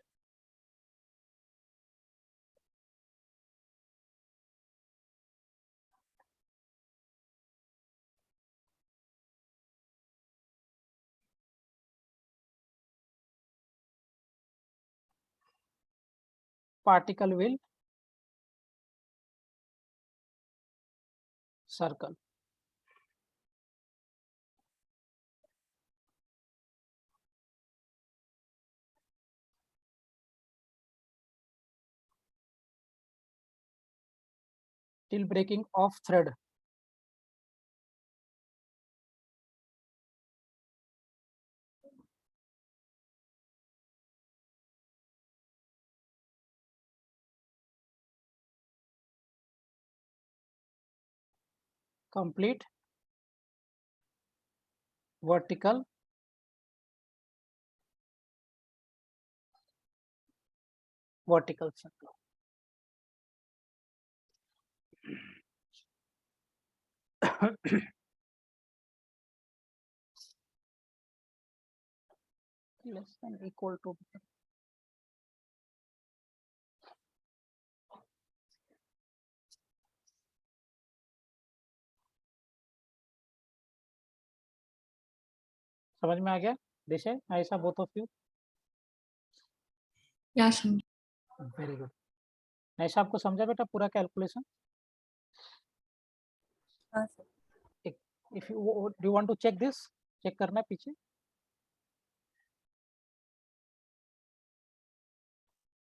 particle will circle। till breaking of thread। complete vertical circle। less than equal to, समझ में आ गया दिशा, ऐसा बोथ ऑफ यू? या समझ। Very good. ऐसा आपको समझा बेटा पूरा कैलकुलेशन? हाँ sir. If you do want to check this, check करना है पीछे?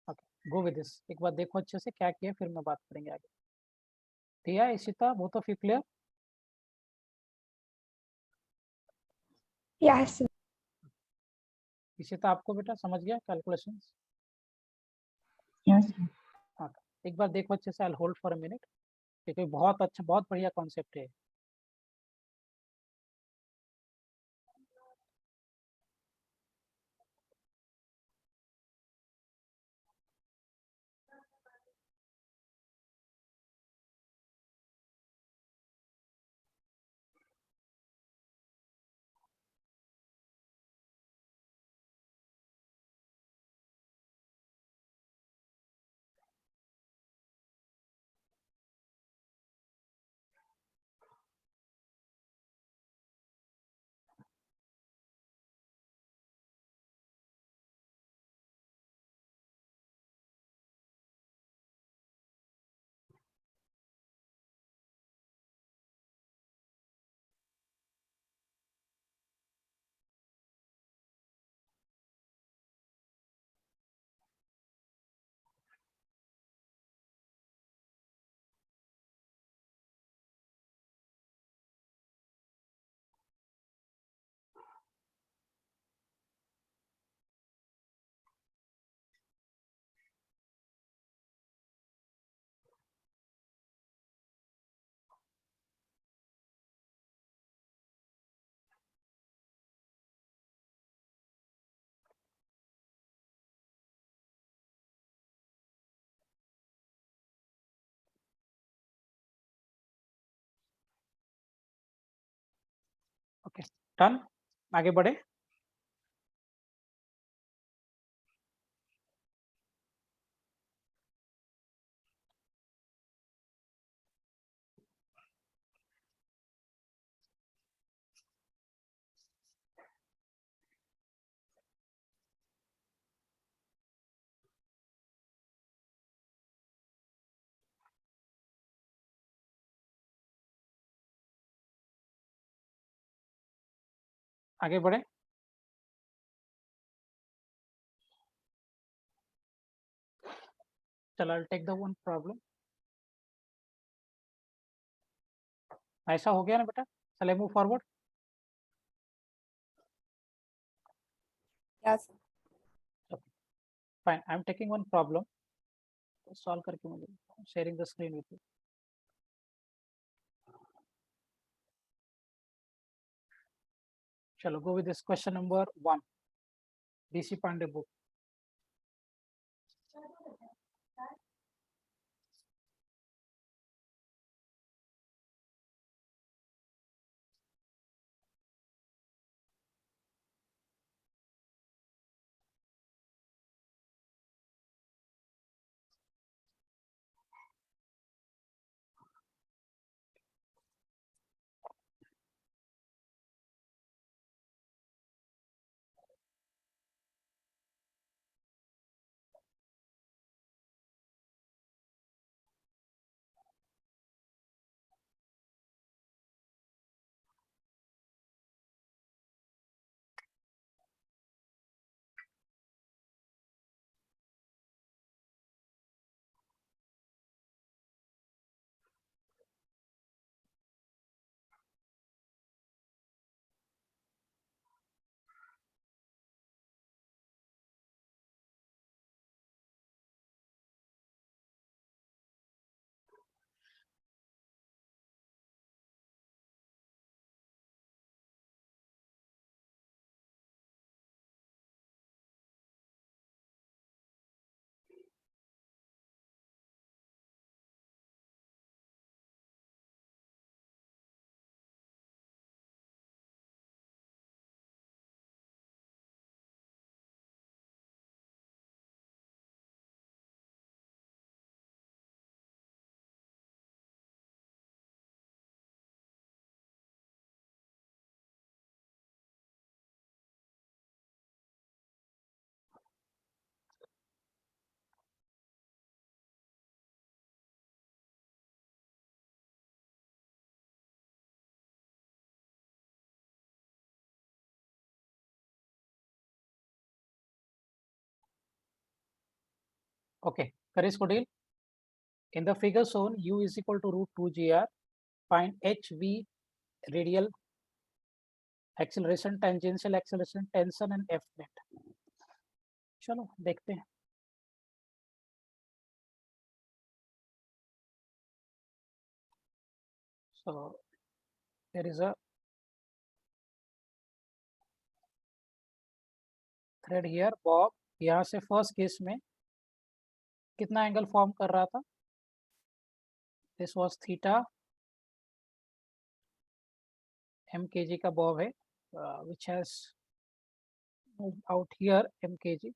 ओके, गो विद दिस, एक बार देखो अच्छे से क्या किया, फिर मैं बात करेंगे आगे। दिया, Ishita, both of you clear? Yes sir. Ishita आपको बेटा समझ गया कैलकुलेशन? यस हाँ, एक बार देखो अच्छे से, I hold for a minute, क्योंकि बहुत अच्छा, बहुत बढ़िया कॉन्सेप्ट है। Okay, done. आगे बढ़े। आगे बढ़े। चलो, I'll take the one problem. ऐसा हो गया ना बेटा? चले move forward. Yes, sir. Fine, I am taking one problem, solve करके मुझे sharing the screen with you. चलो, go with this question number 1, DC Pande book. Okay, Karis Kodil. In the figure shown, U is equal to root 2 GR. Find HV radial acceleration, tangential acceleration, tension and F net. चलो देखते हैं। So there is a thread here, Bob। यहाँ से first case में कितना angle form कर रहा था? दिस वाज थीटा, mkg का बॉब है, which has moved out here mkg।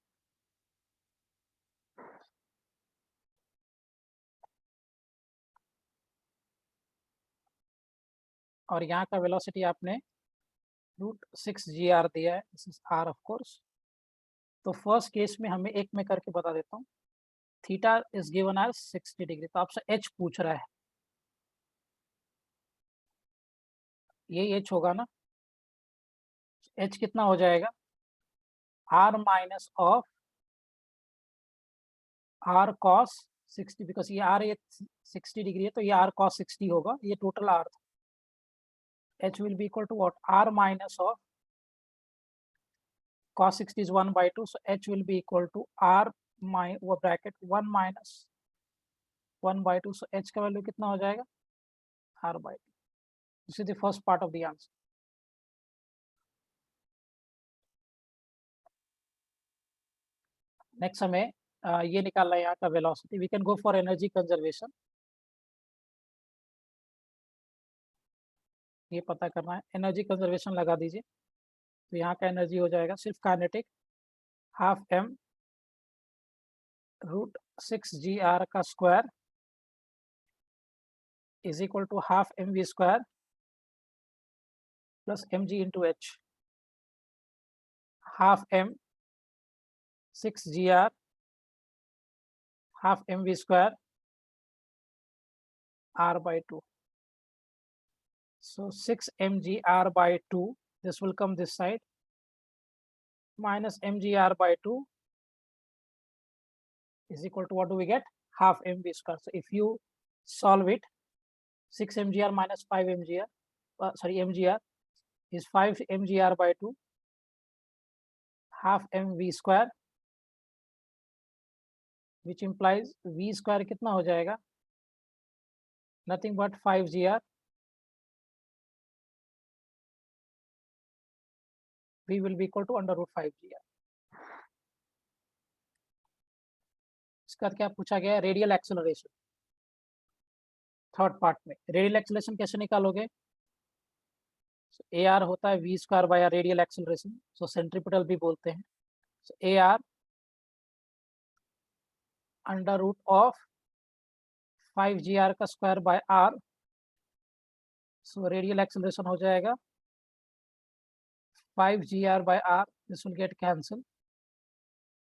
और यहाँ का वेलोसिटी आपने रूट 6 GR दिया है, this is R of course. तो फर्स्ट केस में हमें एक में करके बता देता हूँ। Theta is given as 60 degree, तो आपसे एच पूछ रहा है, ये एच होगा ना? एच कितना हो जाएगा? R minus of R cos 60, because ये R 60 डिग्री है, तो ये R cos 60 होगा, ये टोटल R था। H will be equal to what? R minus of cos 60 is 1/2, so H will be equal to R bracket 1 minus 1/2, so H का value कितना हो जाएगा? R/2। This is the first part of the answer. Next हमें ये निकालना है यहाँ का velocity. We can go for energy conservation. ये पता करना है। एनर्जी कंजर्वेशन लगा दीजिए, तो यहाँ का एनर्जी हो जाएगा सिर्फ kinetic half m root 6 g r का square is equal to half mv square plus mg into h, half m 6 g r half mv square r by 2. So 6 mg r by 2, this will come this side, minus mg r by 2 is equal to, what do we get? Half mv square. So if you solve it, 6 mgr minus 5 mgr, mgr is 5 mgr by 2, half mv square, which implies v square कितना हो जाएगा? Nothing but 5gr, v will be equal to under root 5gr. इसका क्या पूछा गया है? Radial acceleration. Third part में radial acceleration कैसे निकालोगे? ए आर होता है v square by radial acceleration, so centripetal भी बोलते हैं। So a r under root of 5gr का square by r, so radial acceleration हो जाएगा 5gr by r, this will get cancel,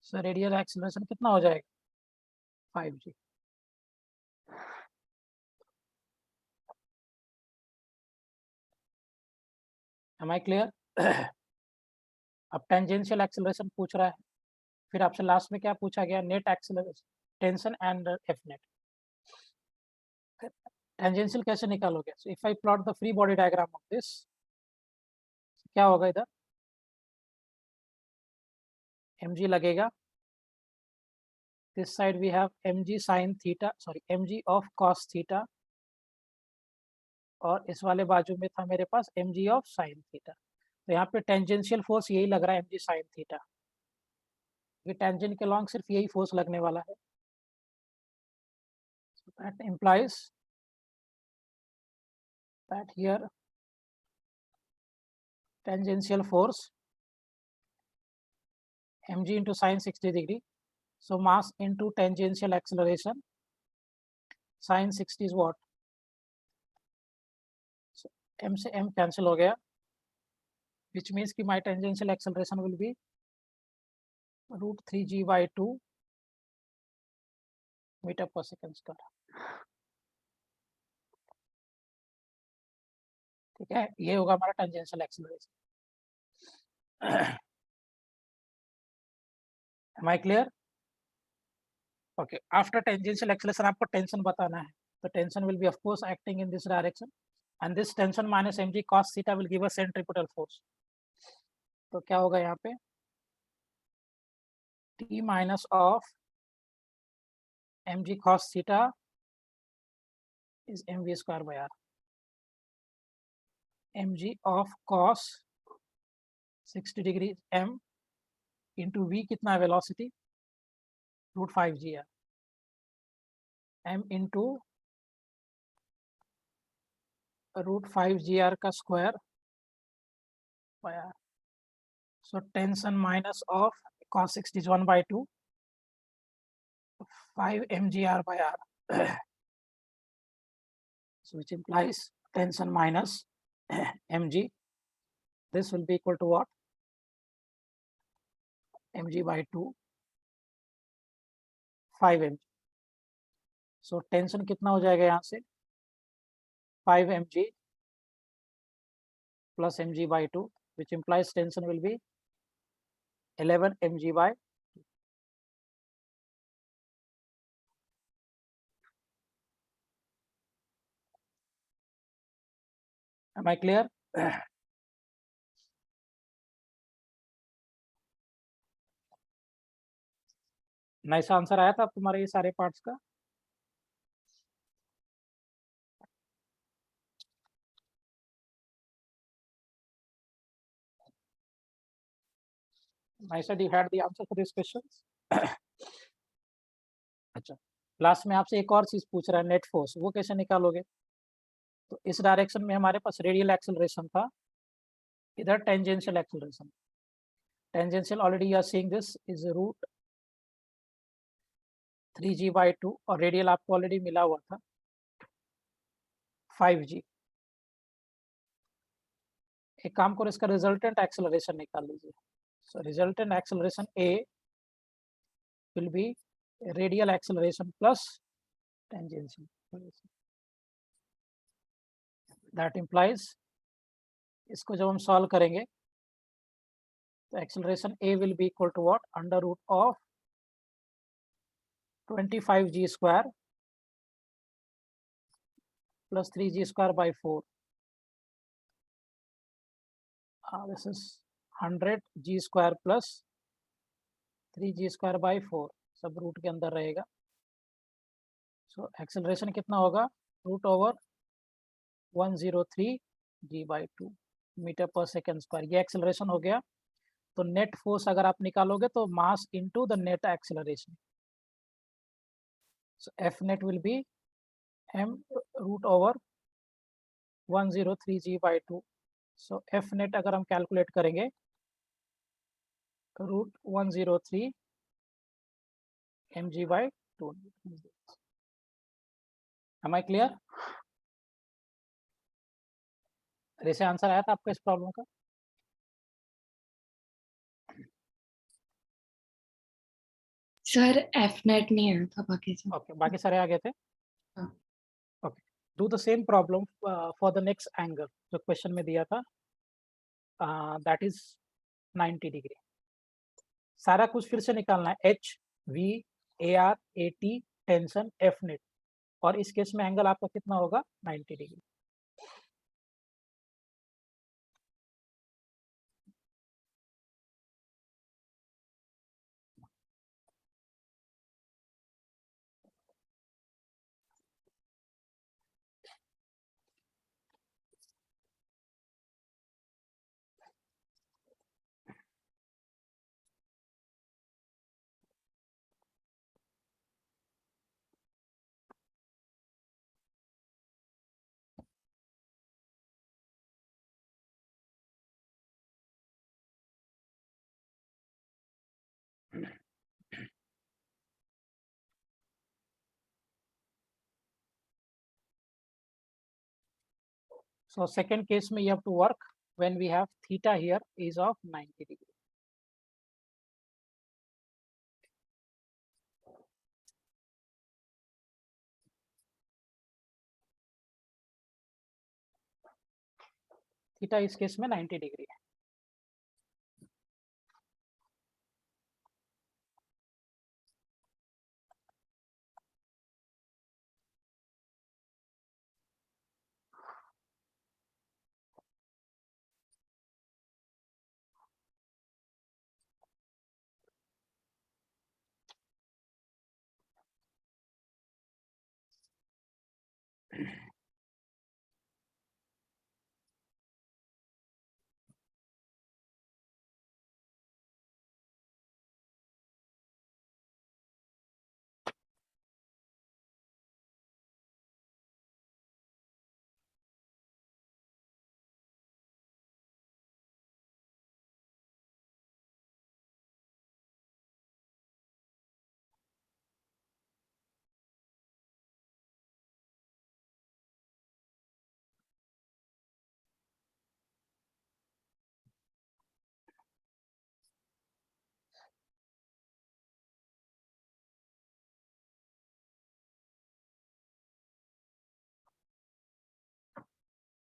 so radial acceleration कितना हो जाएगा? 5g। Am I clear? अब टेंजेंशियल एक्सेलरेशन पूछ रहा है, फिर आपसे लास्ट में क्या पूछा गया? Net acceleration, tension and F net. Tangential कैसे निकालोगे? So if I plot the free body diagram of this, क्या होगा? इधर mg लगेगा, this side we have mg sine theta, sorry mg of cos theta, और इस वाले बाजू में था मेरे पास mg ऑफ साइन थीटा। तो यहाँ पे टेंजेंशियल फोर्स यही लग रहा है, mg साइन थीटा। ये टेंजेंट के लॉन्ग सिर्फ यही फोर्स लगने वाला है। So that implies that here tangential force mg into sin 60 degree, so mass into tangential acceleration sin 60 is what? So m से m cancel हो गया, which means कि my tangential acceleration will be root 3g by 2 meter per second square। ठीक है, ये होगा हमारा tangential acceleration. Am I clear? Okay, after tangential acceleration आपको टेंशन बताना है, तो tension will be of course acting in this direction, and this tension minus mg cos theta will give us centripetal force। तो क्या होगा यहाँ पे? t minus of mg cos theta is mv square by r, mg of cos 60 degree m into v कितना है? Velocity root 5gr, m into root 5gr का square by r। So tension minus of cos 60 is 1 by 2, 5 mgr by r, so which implies tension minus mg, this will be equal to what? mg by 2, 5 mg। so tension कितना हो जाएगा यहाँ से? 5 mg plus mg by 2, which implies tension will be 11 mg by 2। Am I clear? Nice answer आया था अब तुम्हारे ये सारे पार्ट्स का? Nice, you had the answer for these questions? अच्छा, लास्ट में आपसे एक और चीज पूछ रहा है, नेट फोर्स, वो कैसे निकालोगे? तो इस डायरेक्शन में हमारे पास रेडियल एक्सेलरेशन था, इधर tangential acceleration. Tangential already you are seeing this is root 3g/2 और रेडियल आपको ऑलरेडी मिला हुआ था 5g। एक काम करो, इसका रिजल्टेंट एक्सेलरेशन निकाल लीजिए। So resultant acceleration a will be radial acceleration plus tangential acceleration. That implies, इसको जब हम सॉल्व करेंगे तो acceleration a will be equal to what? Under root of 25g square plus 3g square by 4. This is 100g square plus 3g square by 4, सब root के अंदर रहेगा। सो acceleration कितना होगा? रूट ओवर 103g/2 मीटर पर second square. ये acceleration हो गया। तो नेट फोर्स अगर आप निकालोगे तो mass into the net acceleration. So F net will be m root over 103g/2। So F net अगर हम कैलकुलेट करेंगे root 103 mg/2। Am I clear? ऐसे आंसर आया था आपका इस प्रॉब्लम का? सर एफ नेट नहीं आया था बाकी से। ओके, बाकी सारे आ गए थे। हाँ। Okay, do the same problem for the next angle जो क्वेश्चन में दिया था, दैट इज 90 डिग्री। सारा कुछ फिर से निकालना है, H V A R A T tension F net, और इस केस में एंगल आपका कितना होगा? 90 डिग्री। So second case में you have to work when we have theta here is of 90 degree. Theta इस केस में 90 डिग्री है।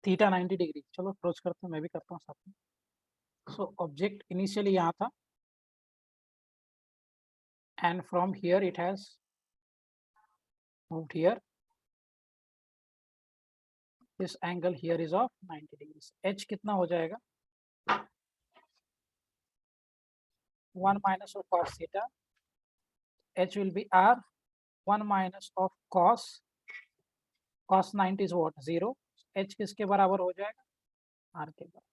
Theta 90 degree. चलो अप्रोच करते हैं, मैं भी करता हूँ साथ में। सो ऑब्जेक्ट इनिशियली यहाँ था and from here it has moved here. This angle here is of 90 degrees. H कितना हो जाएगा? 1 minus of cos theta. H will be R 1 minus of cos 90 is what? 0. H किसके बराबर हो जाएगा? R के बराबर।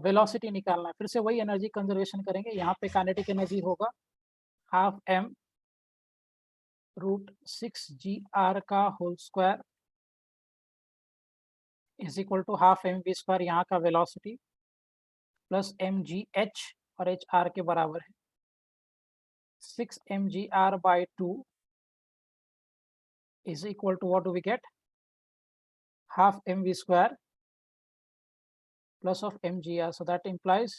वेलोसिटी निकालना है, फिर से वही एनर्जी कंजर्वेशन करेंगे। यहाँ पे काइनेटिक एनर्जी होगा half m root 6 g r का whole square is equal to half M V square, यहाँ का velocity plus M G H और एच आर के बराबर है 6 mgr by 2 is equal to what do we get? Half mv square plus of mgr. So that implies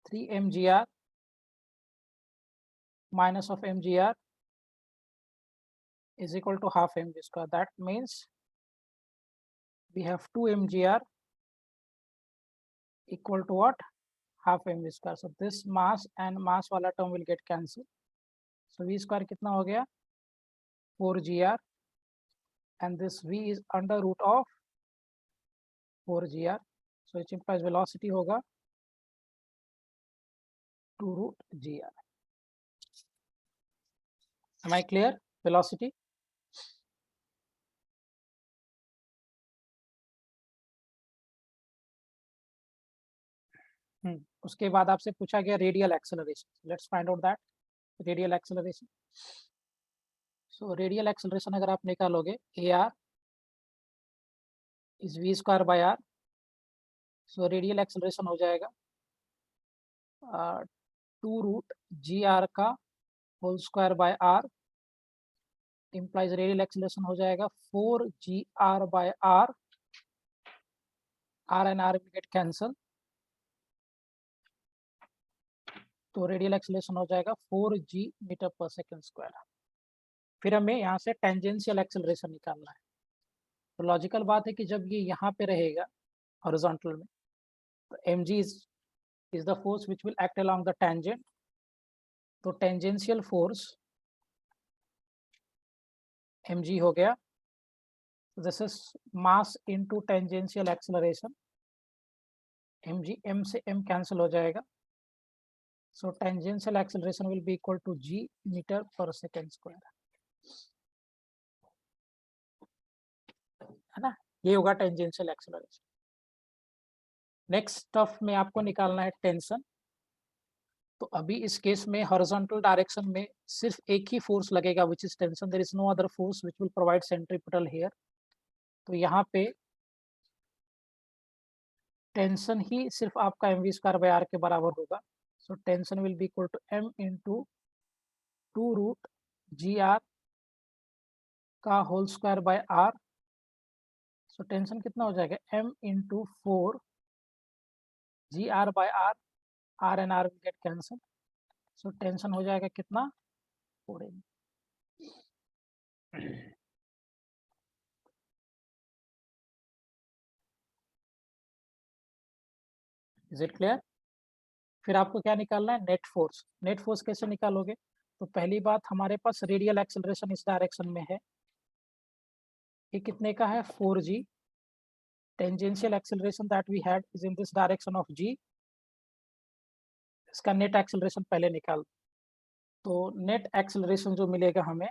3 mgr minus of mgr is equal to half mv square. That means we have 2 mgr equal to what? Half mv square. So this mass and mass wala term will get cancelled. So v square kitna ho gaya? 4gr, and this v is under root of 4gr. So it implies velocity hoga 2 root gr. Am I clear? Velocity. उसके बाद आपसे पूछा गया radial acceleration. Let's find out that radial acceleration. So radial acceleration अगर आप निकालोगे a r is v square by r. So radial acceleration हो जाएगा 2 रूट जी आर का whole square by r. Implies radial acceleration हो जाएगा 4 g r by r. R and r get cancel, तो radial acceleration हो जाएगा 4g metre पर second square. फिर हमें यहाँ से टेंजेंशियल एक्सेलरेशन निकालना है. तो लॉजिकल बात है कि जब ये यहाँ पे रहेगा हॉरिजॉन्टल में, तो mg is the force which will act along the tangent. तो टेंजेंशियल फोर्स mg हो गया. This is mass into tangential acceleration. mg m से m कैंसिल हो जाएगा. So tangential acceleration will be equal to g meter per second square. है ना, ये होगा टेंजेंशियल एक्सेलरेशन. नेक्स्ट स्टफ में आपको निकालना है टेंशन. तो अभी इस केस में हॉरिजॉन्टल डायरेक्शन में सिर्फ एक ही फोर्स लगेगा which is tension. There is no other force which will provide centripetal here. तो यहाँ पे टेंशन ही सिर्फ आपका mv स्क्वायर बाय आर के बराबर होगा. So tension will be equal to m into 2 root g r का whole square by r. So tension कितना हो जाएगा m into 4 g r by r. R and r will get cancel. So tension हो जाएगा कितना 4m. Is it clear? फिर आपको क्या निकालना है? Net force. नेट फोर्स कैसे निकालोगे? तो पहली बात, हमारे पास रेडियल एक्सेलरेशन इस डायरेक्शन में है. ये कितने का है? 4g. Tangential acceleration that we had is in this direction of g. इसका नेट एक्सेलरेशन पहले निकाल. तो नेट एक्सेलरेशन जो मिलेगा हमें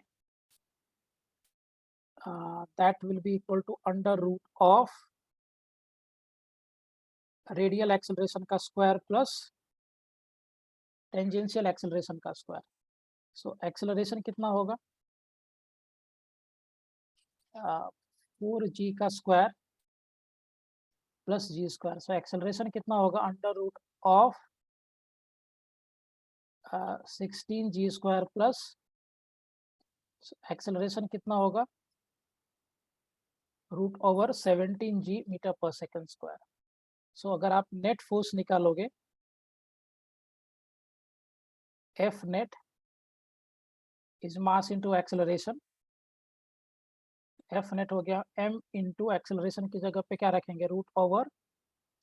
that will be equal to under root of radial acceleration का स्क्वायर प्लस टेंजेंशियल एक्सेलरेशन का स्क्वायर. सो एक्सेलरेशन कितना होगा? 4g का square plus g square. So acceleration कितना होगा? Under root of 16g square plus acceleration कितना होगा? Root over 17g metre पर सेकेंड स्क्वायर. सो अगर आप नेट फोर्स निकालोगे, F net is mass into acceleration. F net हो गया m into acceleration की जगह पे क्या रखेंगे? Root over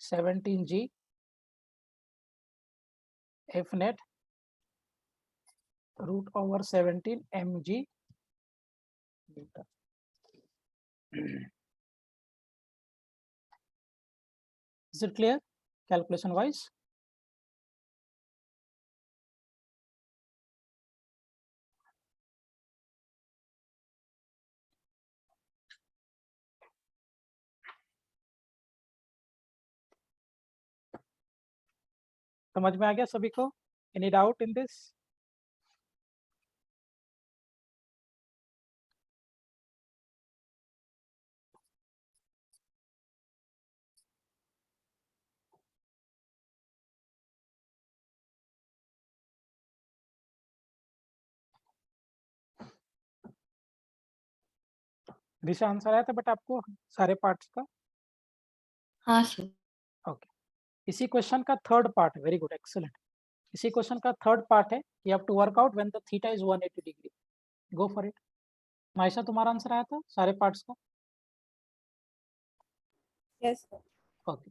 17g. F net root over 17 mg metre. Is it clear calculation wise? समझ में आ गया सभी को? Any doubt in this? Disha answer आया था बट आपको सारे पार्ट्स का? हाँ सर। ओके। इसी क्वेश्चन का third part, very good, excellent. इसी क्वेश्चन का थर्ड पार्ट है, you have to work out when the theta is 180 degree. Go for it. Maisha, तुम्हारा आंसर आया था सारे पार्ट्स का? Yes, sir. Okay.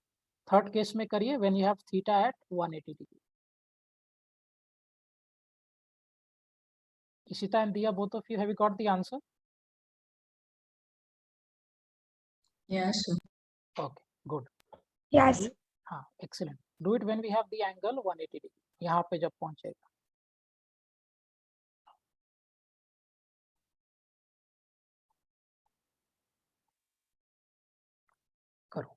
Third case में करिए, when you have theta at 180 degree. Ishita and Dia, both of you, have you got the answer? Yes, sir. Okay, good. Yes. हाँ, excellent. Do it when we have the angle 180 degree. यहाँ पे जब पहुंचेगा। करो।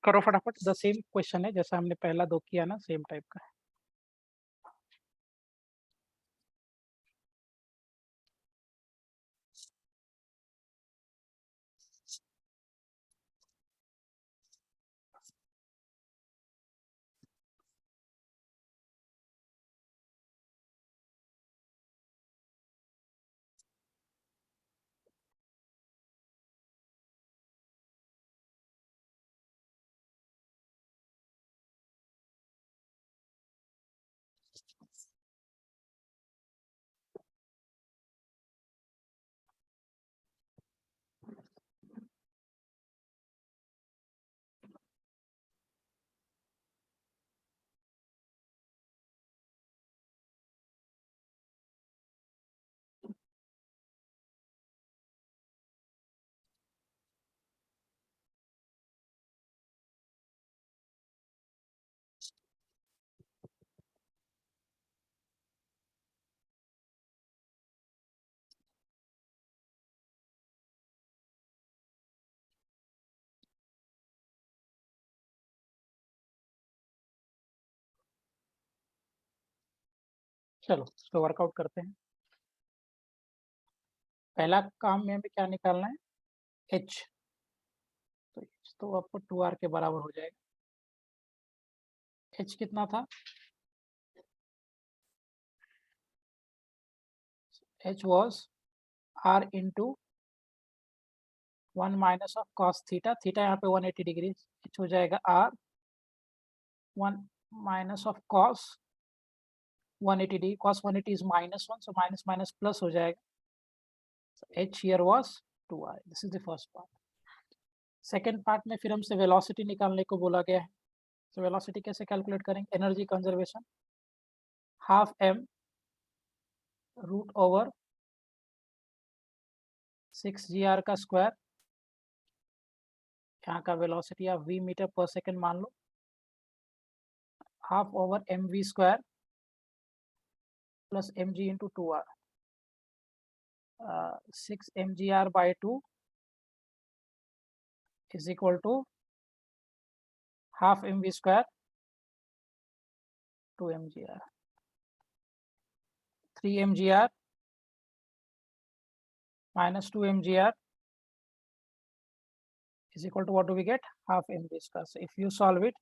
करो फटाफट। The same question है जैसा हमने पहला दो किया ना, सेम टाइप का है। चलो इसको वर्कआउट करते हैं। पहला काम में हमें क्या निकालना है? h। तो h तो आपको 2r के बराबर हो जाएगा। h कितना था? h was r into 1 minus of cos theta. Theta यहाँ पे 180 डिग्री, h हो जाएगा r 1 minus of cos 180 degree. cos 180 is -1, so minus minus plus हो जाएगा। So h here was 2r. This is the first part. Second part में फिर हमसे velocity निकालने को बोला गया है। तो वेलोसिटी कैसे कैलकुलेट करेंगे? Energy conservation, half m root over 6gr का स्क्वायर। यहाँ का वेलोसिटी आप v मीटर पर सेकेंड मान लो, half over mv square plus mg into 2r। 6 mgr by 2 is equal to half mv square 2 mgr। 3 mgr minus 2 mgr is equal to what do we get? Half mv square. So if you solve it,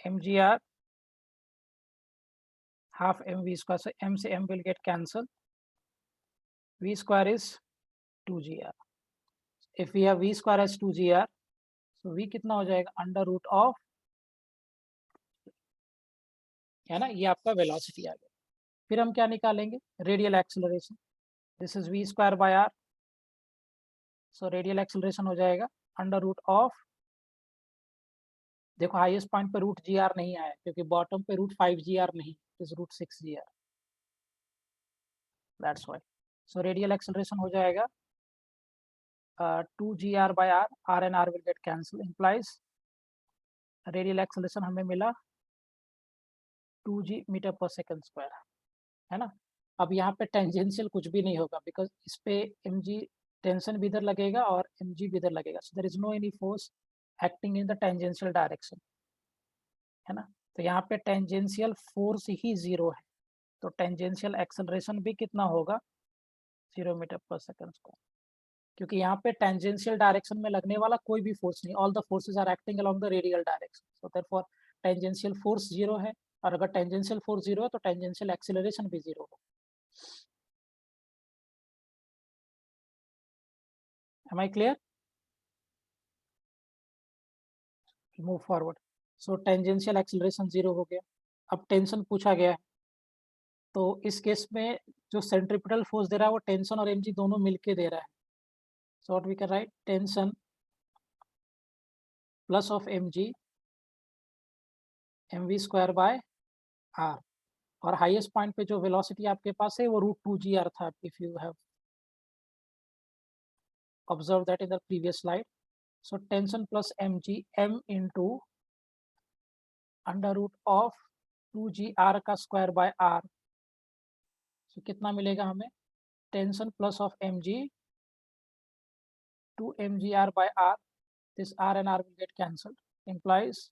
mgr half mv square, so m से m will get cancelled, v square is 2gr। if we have v square as 2gr, so v कितना हो जाएगा? Under root of, है ना, ये आपका velocity आ गया। फिर हम क्या निकालेंगे? Radial acceleration. This is v square by r, so radial acceleration हो जाएगा अंडर रूट ऑफ, देखो हाईएस्ट पॉइंट पे रूट जी आर नहीं आया क्योंकि बॉटम पे रूट 5 जी आर नहीं, is root 6 g r, that's why. So radial acceleration हो जाएगा 2 g r by r and r will get cancel, implies radial acceleration हमें मिला 2 जी मीटर पर सेकेंड स्क्वायर, है ना। अब यहाँ पे टेंजेंशियल कुछ भी नहीं होगा बिकॉज इस पे एम जी टेंशन भी इधर लगेगा और एम जी भी इधर लगेगा, so there is no any force acting in the tangential direction, है ना। तो यहाँ पे टेंजेंशियल फोर्स ही जीरो है, तो टेंजेंशियल एक्सेलरेशन भी कितना होगा 0 मीटर पर सेकेंड स्क्वायर, क्योंकि यहाँ पे टेंजेंशियल डायरेक्शन में लगने वाला कोई भी फोर्स नहीं, all the forces are acting along the radial direction, so therefore tangential force zero है, और अगर टेंजेंशियल फोर्स जीरो है तो टेंजेंशियल एक्सेलरेशन भी जीरो हो। Am I clear? Move forward. So tangential acceleration zero हो गया। अब टेंशन पूछा गया है, तो इस केस में जो सेंट्रीपिटल फोर्स दे रहा है वो टेंशन और mg दोनों मिलके दे रहा है, so what we can write, tension plus of mg mv square by r, और हाईएस्ट पॉइंट पे जो वेलोसिटी आपके पास है वो रूट 2 जी आर था, if you have observe that in the previous slide. So tension plus mg m into under root of 2 g r का square by r, so कितना मिलेगा हमें, tension plus of mg 2 mgr by r, this r and r will get cancelled, implies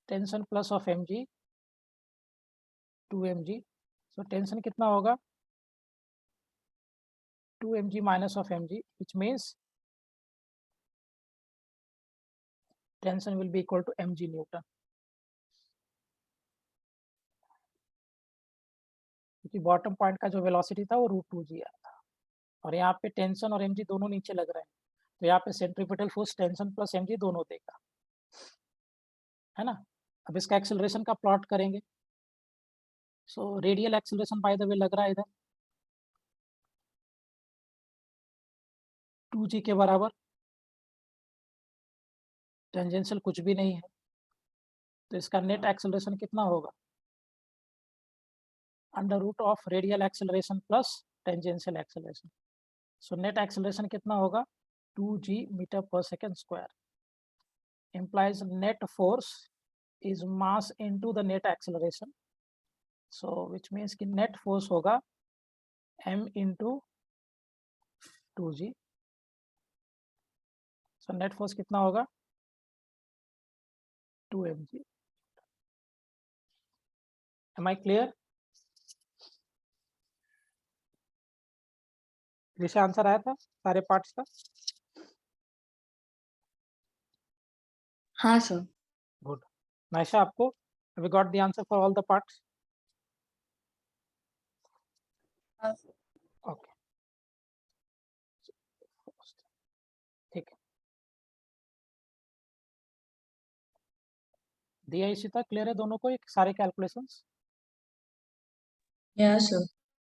tension plus of mg 2 mg, so tension कितना होगा 2 mg minus of mg, which means tension will be equal to mg Newton, क्योंकि bottom point का जो velocity था वो root 2 g r था, और यहाँ पे टेंशन और mg दोनों नीचे लग रहे हैं, तो यहाँ पे centripetal force tension plus mg दोनों देगा, है ना। अब इसका एक्सेलरेशन का प्लॉट करेंगे, सो radial acceleration by the way लग रहा है इधर 2g के बराबर, टेंजेंशियल कुछ भी नहीं है, तो इसका नेट एक्सेलरेशन कितना होगा under root of radial acceleration plus tangential acceleration, so net acceleration कितना होगा 2g मीटर पर second square, implies net force is mass into the net acceleration, so which means कि net force होगा m into 2g, so net force कितना होगा 2 mg, am I clear? जिसे answer आया था सारे पार्ट्स का, हाँ सर। गुड। नाइशा, आपको we got the answer for all the parts? Okay, ठीक है, दिया इशिता, क्लियर है दोनों को एक सारे कैलकुलेशंस? Yeah, sir.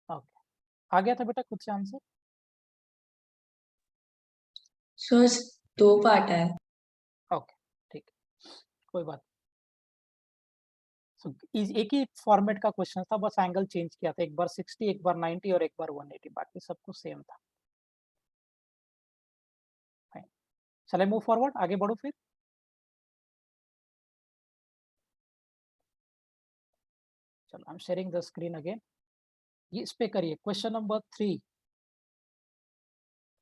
ओके, आ गया था बेटा खुद से आंसर? So दो पार्ट है। ओके, ठीक है, कोई बात। So, एक ही फॉर्मेट का क्वेश्चन था, बस एंगल चेंज किया था, एक बार 60, एक बार 90 और एक बार 180, बाकी सब कुछ सेम था। चले मूव फॉरवर्ड, आगे बढ़ो फिर। चलो I am sharing the screen again, ये इस पे करिए question number 3,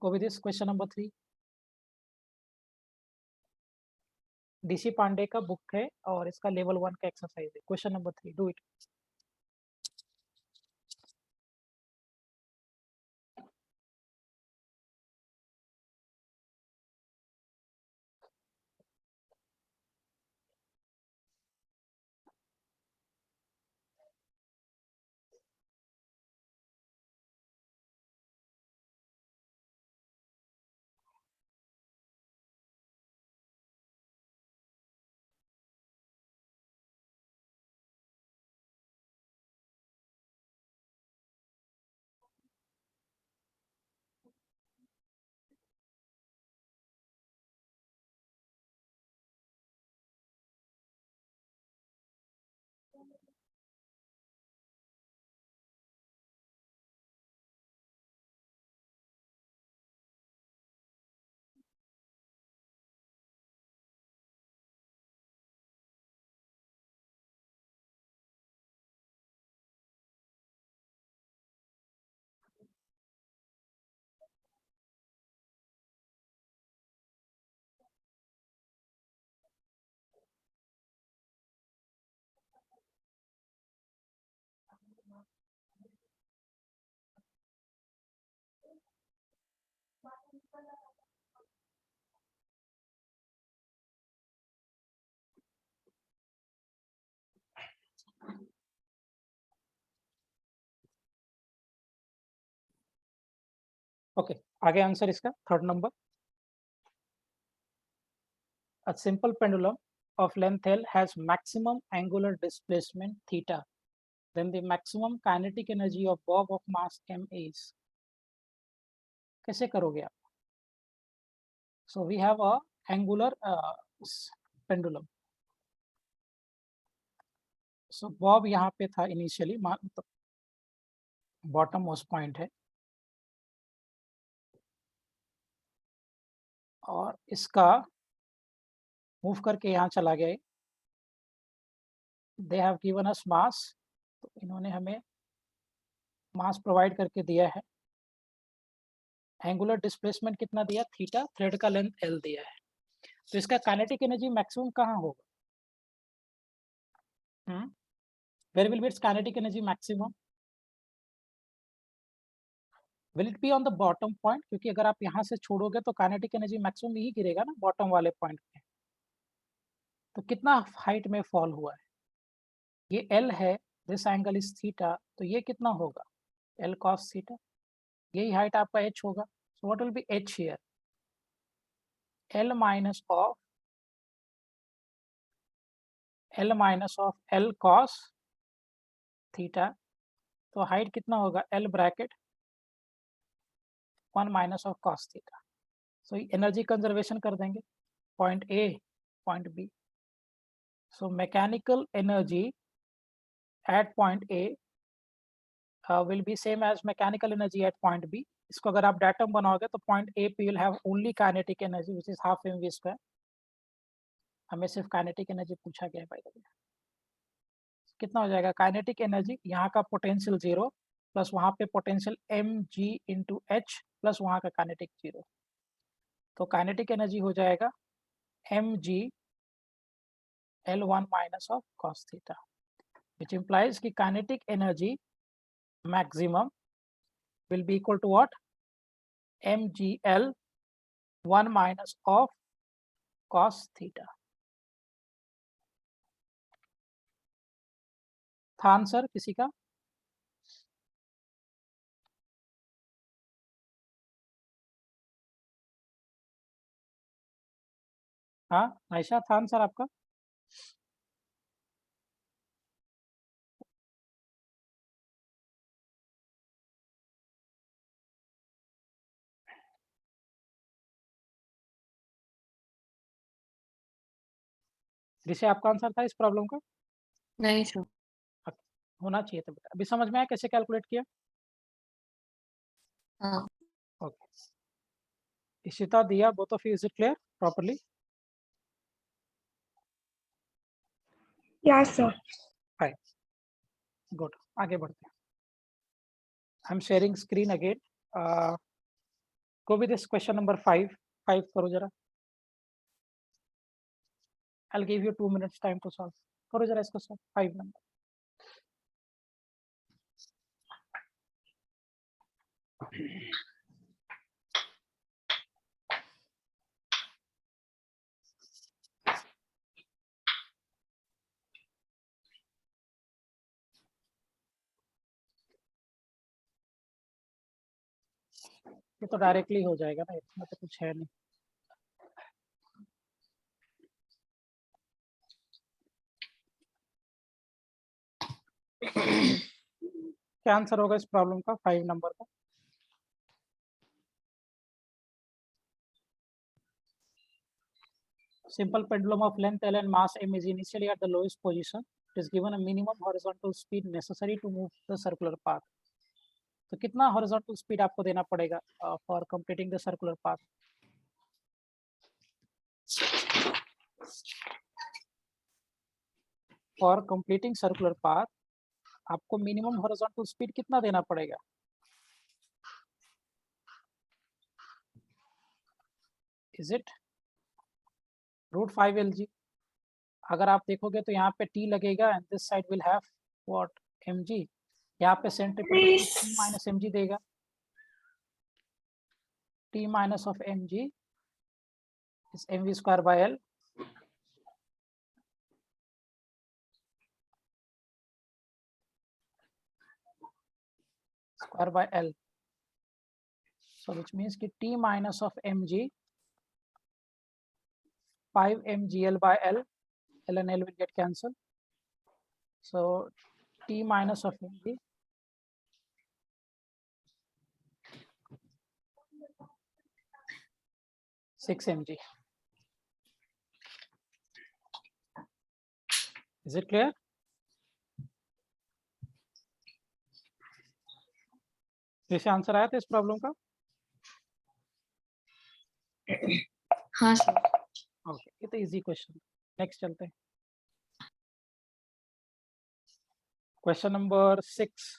go with this question number 3, DC Pandey का बुक है और इसका लेवल 1 का एक्सरसाइज है, question number 3, do it. Okay, आगे आंसर इसका third number. A simple pendulum of length L has maximum angular displacement theta. Then the maximum kinetic energy of bob of mass m is. कैसे करोगे आप? So we have a angular pendulum. So bob यहाँ पे था initially, मतलब bottom most point है, और इसका मूव करके यहाँ चला गया। दे हैव गिवन अस मास, तो इन्होंने हमें मास प्रोवाइड करके दिया है। एंगुलर डिस्प्लेसमेंट कितना दिया? थीटा। थ्रेड का लेंथ एल दिया है। तो इसका काइनेटिक एनर्जी मैक्सिमम कहाँ होगा? Where will be its kinetic energy maximum? Will it be on the bottom point? क्योंकि अगर आप यहाँ से छोड़ोगे तो काइनेटिक एनर्जी मैक्सिमम यही गिरेगा ना, बॉटम वाले पॉइंट पे। तो कितना हाइट में फॉल हुआ है? ये एल है, दिस एंगल इज थीटा, तो ये कितना होगा? L cos theta. यही हाइट आपका एच होगा। So what will be H here? L minus of L cos theta. तो हाइट कितना होगा? L bracket 1 minus of cos theta. So energy conservation कर देंगे, point A, point B. So mechanical energy at point A will be same as mechanical energy at point B. इसको अगर आप datum बनाओगे तो पॉइंट ए पे will have only kinetic energy which is half M V square. हमें सिर्फ kinetic energy पूछा गया है बाय द वे। कितना हो जाएगा काइनेटिक एनर्जी? यहाँ का पोटेंशियल 0 प्लस वहाँ पे potential m g into h plus वहाँ का काइनेटिक 0। तो काइनेटिक एनर्जी हो जाएगा m g L1 minus of cos theta, which implies कि kinetic energy maximum will be equal to what? mgl 1 minus of cos theta. था answer किसी का? हाँ आयशा, था आंसर आपका? जिसे आपका आंसर था इस प्रॉब्लम का? नहीं सर। होना चाहिए था बेटा। अभी समझ में आया कैसे कैलकुलेट किया? हाँ। ओके, इशिता, दिया, both of you, is it clear properly? Yes, sir. Fine, good, आगे बढ़ते हैं। आई am sharing screen again. Go with this question number 5 करो जरा। I'll give you 2 minutes time to solve. करो जरा इसको सॉल्व, 5 नंबर। ये तो डायरेक्टली हो जाएगा ना, इसमें तो कुछ है नहीं। क्या आंसर होगा इस प्रॉब्लम का 5 नंबर का? Simple pendulum of length L and mass m is initially at the lowest position. It is given a minimum horizontal speed necessary to move the circular path. तो कितना horizontal speed आपको देना पड़ेगा for completing the circular path? For completing circular path आपको minimum horizontal speed कितना देना पड़ेगा? Is it √5 LG? अगर आप देखोगे तो यहाँ पे T लगेगा and this side will have what? mg. यहाँ पे सेंट्रीफ्यूगल T माइनस mg देगा। T minus of mg is mv square by L. Square by L. So which means कि t minus of mg 5 mgl by L and L will get cancelled. So t minus of mg six mg. Is it clear? जैसे answer आया था इस problem का? हाँ sir. Okay, ये तो easy question. Next चलते हैं। Question number 6।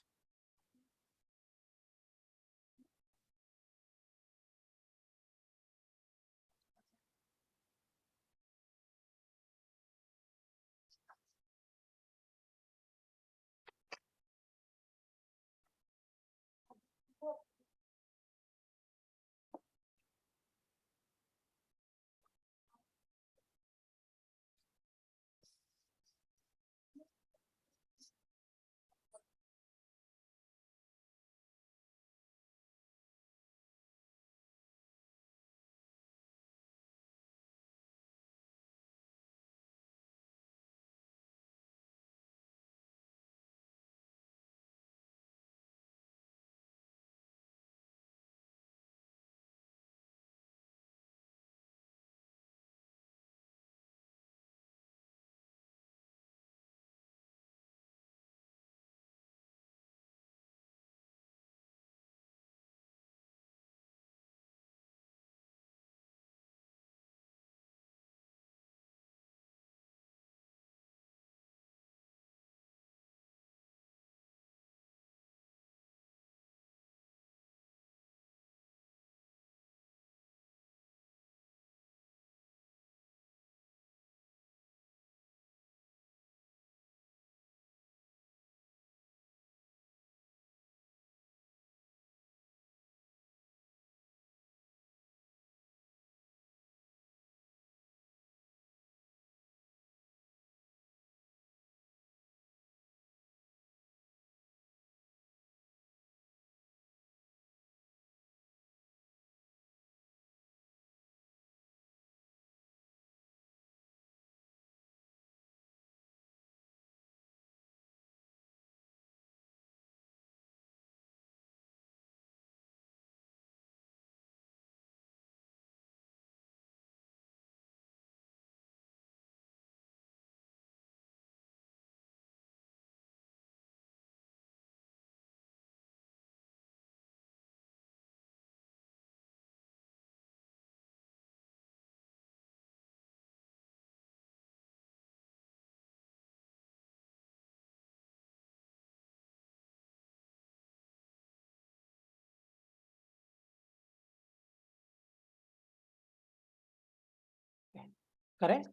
Correct.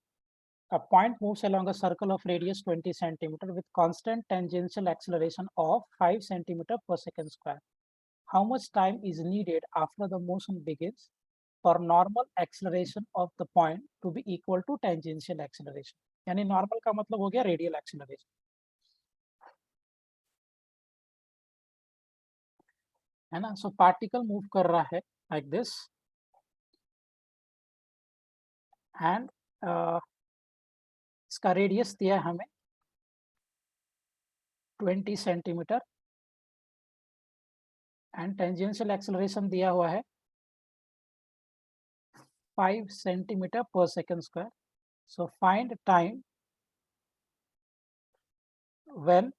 A point moves along a circle of radius 20 centimeter with constant tangential acceleration of 5 centimeter per second square. How much time is needed after the motion begins for normal acceleration of the point to be equal to tangential acceleration? यानी normal का मतलब हो गया radial acceleration. है ना? So particle move कर रहा है like this and इसका रेडियस दिया है हमें 20 सेंटीमीटर एंड टेंजेंशियल एक्सेलरेशन दिया हुआ है 5 centimeter per second square. So find time when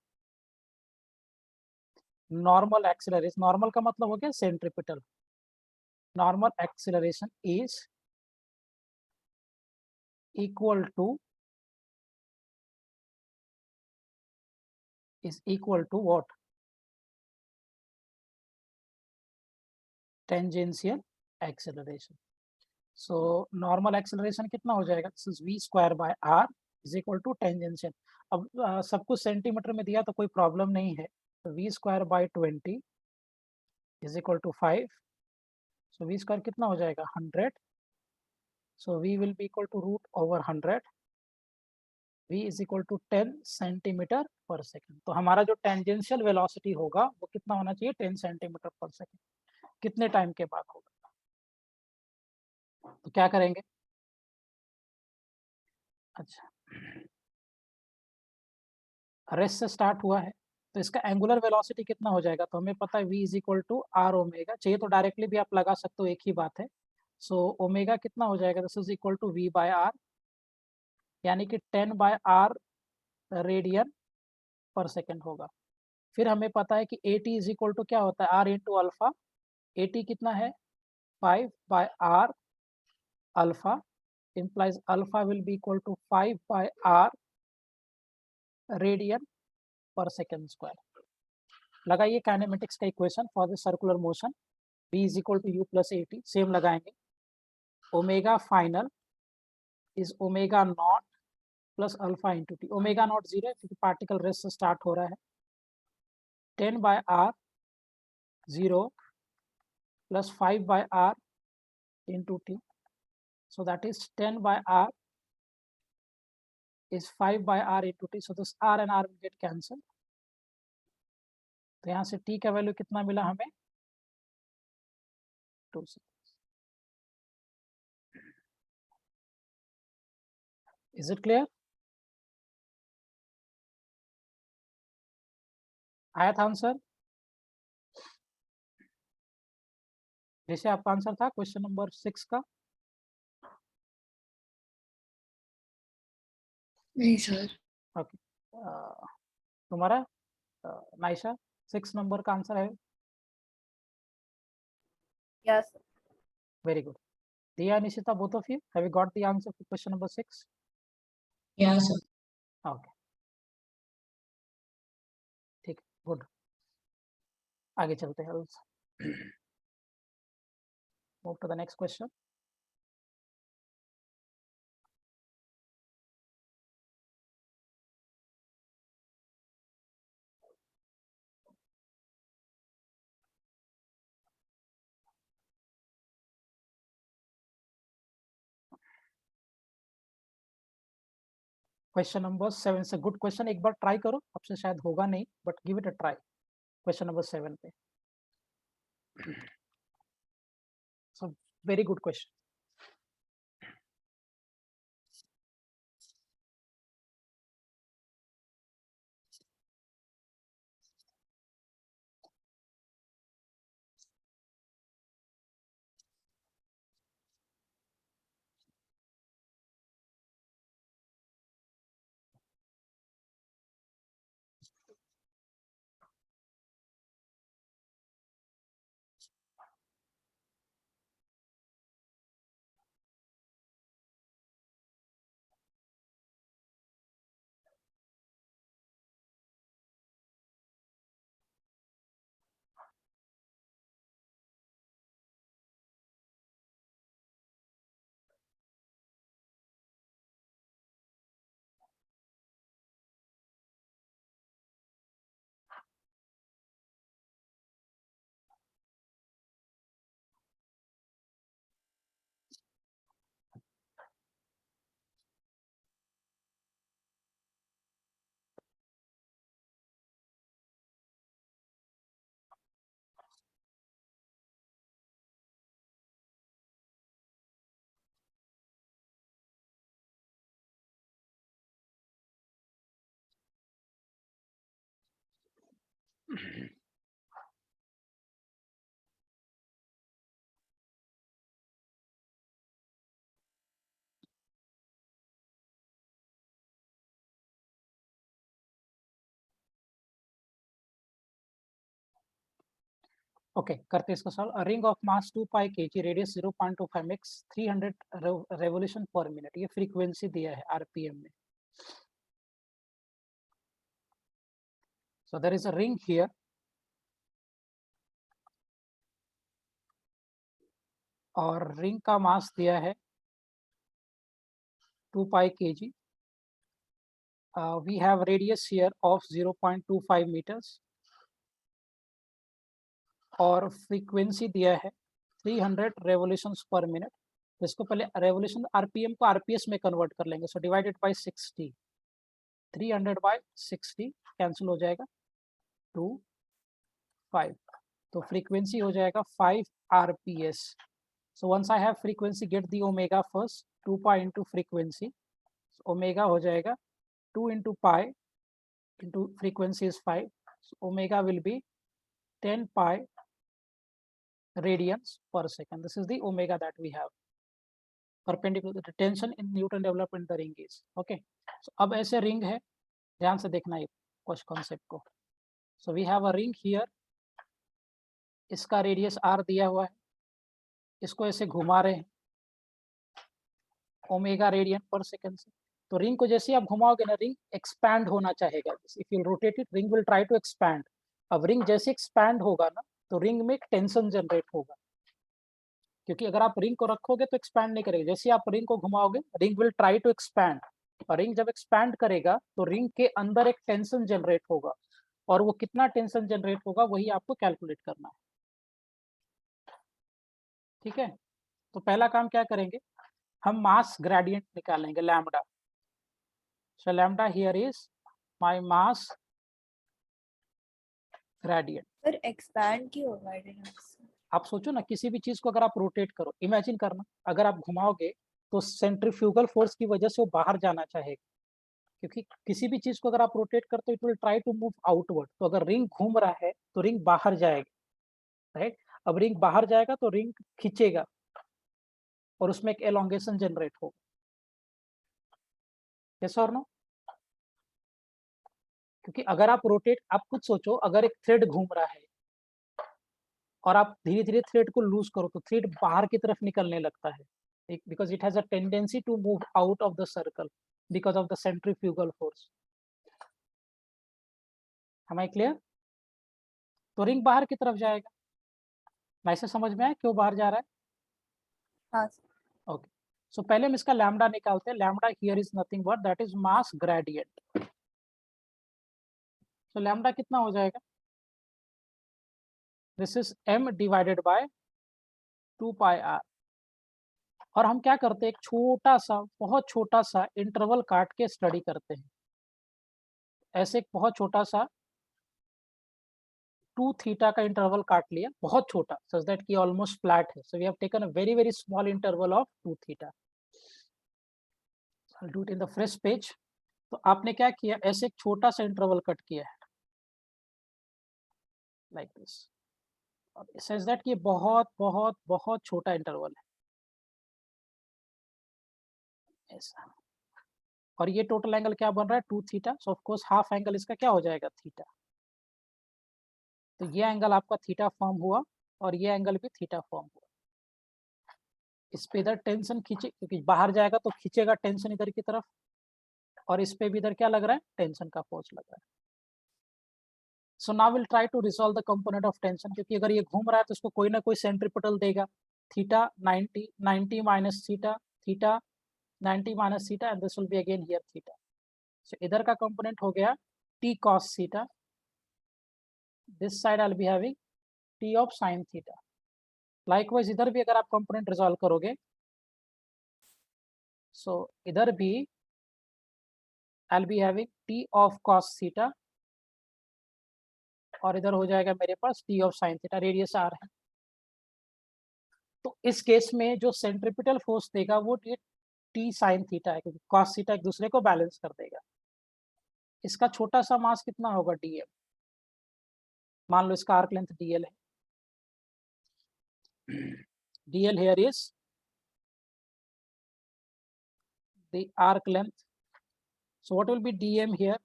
normal acceleration, normal का मतलब हो गया centripetal, normal acceleration is equal to what? Tangential acceleration. So normal acceleration कितना हो जाएगा? This is v square by r is equal to tangential. अब सब कुछ सेंटीमीटर में दिया तो कोई प्रॉब्लम नहीं है, तो v square by 20 is equal to 5. So v square कितना हो जाएगा? 100. So v will be equal to root over 100. v is equal to 10 centimetre पर सेकेंड. तो हमारा जो टेंजेंशियल वेलोसिटी होगा वो कितना होना चाहिए? 10 सेंटीमीटर पर सेकेंड. कितने टाइम के बाद होगा? तो क्या करेंगे? अच्छा, रेस्ट से स्टार्ट हुआ है तो इसका एंगुलर वेलोसिटी कितना हो जाएगा? तो हमें पता है v is equal to R omega, चाहिए तो डायरेक्टली भी आप लगा सकते हो, एक ही बात है। सो ओमेगा कितना हो जाएगा? This is equal to v by R, यानी कि 10 बाय आर रेडियन पर सेकेंड होगा। फिर हमें पता है कि at इज इक्वल टू क्या होता है? r into alpha. at कितना है? 5 by r alpha, implies alpha will be equal to 5 by r radian पर सेकेंड स्क्वायर। लगाइए काइनेमेटिक्स का equation for the circular motion, v is equal to u plus at, same लगाएंगे। Omega final is omega not plus alpha into t. Omega not 0 है क्योंकि particle rest से start हो रहा है। 10 by R 0 plus 5 by R into T, so that is 10 by r is 5 by r into t, so this r and r will get cancelled। तो यहाँ से t का वैल्यू कितना मिला हमें? 2 seconds। Is it clear? आया था answer? जैसे आपका आंसर था क्वेश्चन नंबर 6 का? नहीं सर। ओके, तुम्हारा नाइशा 6 नंबर का आंसर है? Yes, sir. Very good. Diya, Nishita, both of you have you got the answer for question number 6? Yeah, sir. Okay, ठीक है, गुड। आगे चलते हैं, move to the next question. Question number 7 से गुड क्वेश्चन, एक बार ट्राई करो, आपसे शायद होगा नहीं but give it a try. Question number 7 पे, so very good question. Okay, करते इसको solve. A ring of mass 2 pi kg, radius 0.25 मिक्स, 300 रेवोल्यूशन पर मिनट, ये फ्रीक्वेंसी दिया है आरपीएम में। So there is a ring here, और रिंग का मास दिया है 2 pi kg। We have radius here of 0.25 meters और फ्रीक्वेंसी दिया है 300 रेवोल्यूशंस पर मिनट। तो इसको पहले रेवोल्यूशन आरपीएम को आरपीएस में कन्वर्ट कर लेंगे, so divided by 60, 300 by 60 cancel हो जाएगा, 2 5। तो फ्रीक्वेंसी हो जाएगा 5 RPS. So once I have frequency, get the omega first. 2 pi into frequency. So omega हो जाएगा 2 into pi into frequency is 5. So omega will be 10 pi radians per second. This is the omega that we have. Perpendicular the tension in Newton development the ring is. Okay. So अब ऐसे ring है, ध्यान से देखना है कुछ concept को. So we have a ring here. इसका रेडियस r दिया हुआ है, इसको ऐसे घुमा रहे हैं ओमेगा रेडियन पर सेकंड से. तो रिंग को जैसे आप घुमाओगे ना, रिंग एक्सपैंड होना चाहेगा. If you rotate it, ring will try to expand. अब रिंग जैसे एक्सपैंड होगा ना, तो रिंग में एक टेंशन जनरेट होगा, क्योंकि अगर आप रिंग को रखोगे तो एक्सपैंड नहीं करेगा. जैसे आप रिंग को घुमाओगे, ring will try to expand, और रिंग जब एक्सपैंड करेगा तो रिंग के अंदर एक टेंशन जनरेट होगा, और वो कितना टेंशन जनरेट होगा वही आपको कैलकुलेट करना है. ठीक है. तो पहला काम क्या करेंगे, हम मास ग्रेडियंट निकालेंगे lambda. So lambda here is my mass gradient. Sir expand क्यों होगा? I didn't understand. आप सोचो ना, किसी भी चीज को अगर आप रोटेट करो, इमेजिन करना, अगर आप घुमाओगे तो सेंट्रीफ्यूगल फोर्स की वजह से वो बाहर जाना चाहेगा, क्योंकि किसी भी चीज को अगर आप रोटेट करते हो it will try to move outward. तो अगर रिंग घूम रहा है तो रिंग बाहर जाएगा, राइट. अब रिंग बाहर जाएगा तो रिंग खींचेगा और उसमें एक एलोंगेशन जनरेट होगा. यस और नो? क्योंकि अगर आप रोटेट, आप खुद सोचो, अगर एक थ्रेड घूम रहा है और आप धीरे धीरे थ्रेड को लूज करो तो थ्रेड बाहर की तरफ निकलने लगता है, because it has a tendency to move out of the circle because of the centrifugal force. Am I clear? तो रिंग बाहर की तरफ जाएगा. वैसे समझ में आया क्यों बाहर जा रहा है? हाँ सर. ओके. सो पहले हम इसका लैम्डा निकालते हैं. Lambda here is nothing but that is mass gradient. तो लैम्डा कितना हो जाएगा? This is m divided by 2 pi r. और हम क्या करते हैं, एक छोटा सा, बहुत छोटा सा इंटरवल काट के स्टडी करते हैं. ऐसे एक बहुत छोटा सा 2 थीटा का इंटरवल काट लिया, बहुत छोटा, सच दैट कि ऑलमोस्ट फ्लैट है. So we have taken a very very small interval of 2 theta. I will do it in the fresh page. तो आपने क्या किया, ऐसे एक छोटा सा इंटरवल कट किया है लाइक दिस, और सच दैट कि बहुत बहुत बहुत छोटा इंटरवल है ऐसा. और ये टोटल एंगल क्या बन रहा है, 2 theta. So of course half angle इसका क्या हो जाएगा, थीटा. तो ये एंगल आपका थीटा फॉर्म हुआ और ये एंगल भी थीटा फॉर्म हुआ. इस पे इधर टेंशन खींचे, क्योंकि बाहर जाएगा तो खींचेगा टेंशन इधर की तरफ, और इस पे भी इधर क्या लग रहा है, टेंशन का फोर्स लग रहा है. So now will try to resolve the component of tension, क्योंकि अगर ये घूम रहा है तो इसको कोई ना कोई सेंट्रीपिटल देगा. Theta 90, 90 minus theta, theta 90 minus theta, and this will be again here theta. So इधर का कंपोनेंट हो गया t cos theta. This side I will be having t of sin theta. Likewise इधर भी अगर आप कंपोनेंट रिजॉल्व करोगे, सो इधर भी आई will be having t of cos theta, और इधर हो जाएगा मेरे पास t of sin theta. Radius r है. तो इस केस में जो सेंट्रीपिटल फोर्स देगा वो t sin थीटा है, क्योंकि cos थीटा एक दूसरे को बैलेंस कर देगा. इसका छोटा सा मास कितना होगा, dm. मान लो इसका आर्क लेंथ dl है. dl here is the arc length. So what will be dm here?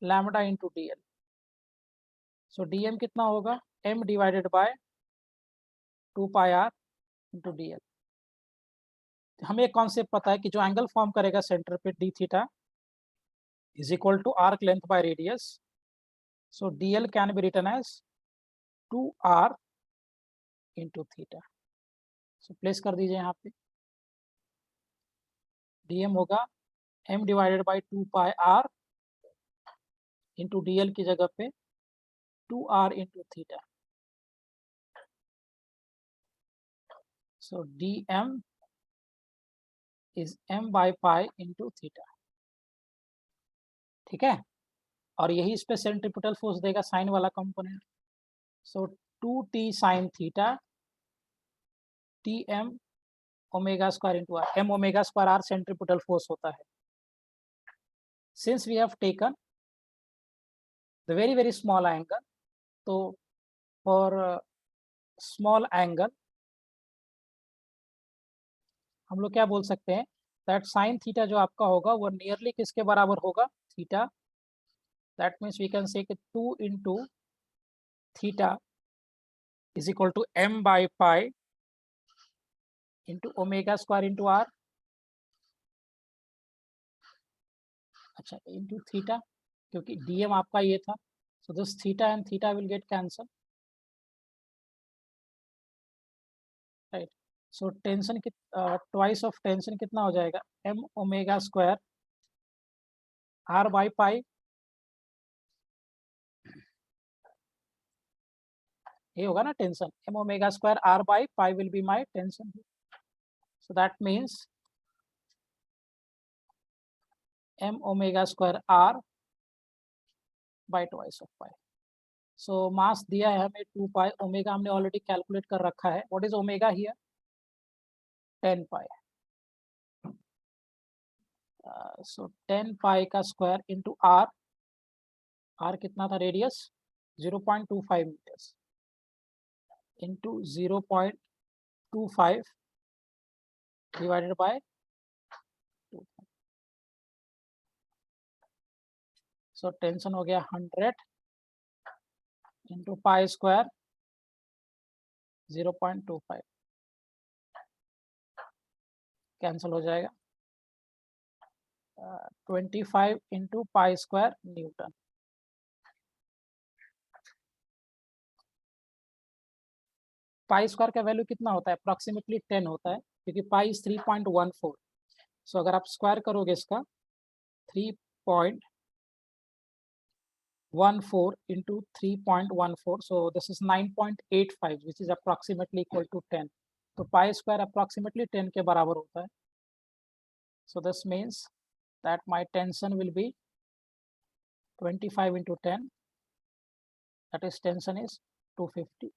Lambda into dl. So dm कितना होगा, m divided by 2 pi r into dl. हमें एक कॉन्सेप्ट पता है कि जो एंगल फॉर्म करेगा सेंटर पे d theta is equal to arc length by radius. So dl can be written as 2r into theta. So place कर दीजिए यहाँ पे. dm होगा m divided by 2 pi r into dl की जगह पे 2r into theta. So dm is m by pi into theta. ठीक है. और यही इस पे सेंट्रीपिटल फोर्स देगा, साइन वाला component. So 2t sin theta Tm omega square into r. M omega square r centripetal force होता है. Since we have taken the very small angle, तो for small angle हम लोग क्या बोल सकते हैं, दैट साइन थीटा जो आपका होगा वो नियरली किसके बराबर होगा, theta. That means we can say 2 into theta is equal to m by pi into omega square into r. अच्छा, into थीटा, क्योंकि dm आपका ये था, so this theta and theta will get cancelled, right? So tension twice of tension कितना हो जाएगा, m omega square r by pi. ये होगा ना tension, m omega square r by pi will be my tension. So that means m omega square r by twice of pi. So mass दिया है हमें 2 pi, omega हमने already calculate कर रखा है. What is omega here, 10 pi. So 10 pi का square into r. r कितना था, radius 0.25 metres into 0.25 divided by 2. So tension हो गया 100 इंटू पाई स्क्वायर 0.25, कैंसिल हो जाएगा. 25 into pi square Newton. Pi square का वैल्यू कितना होता है, अप्रॉक्सीमेटली 10 होता है, क्योंकि पाई इज 3.14. सो अगर आप स्क्वायर करोगे इसका 3.14 into 3.14, so this is 9.85, which is approximately equal to 10. तो पाई स्क्वायर अप्रॉक्सीमेटली 10 के बराबर होता है. So this means that my tension will be 25 into 10, that is tension is 250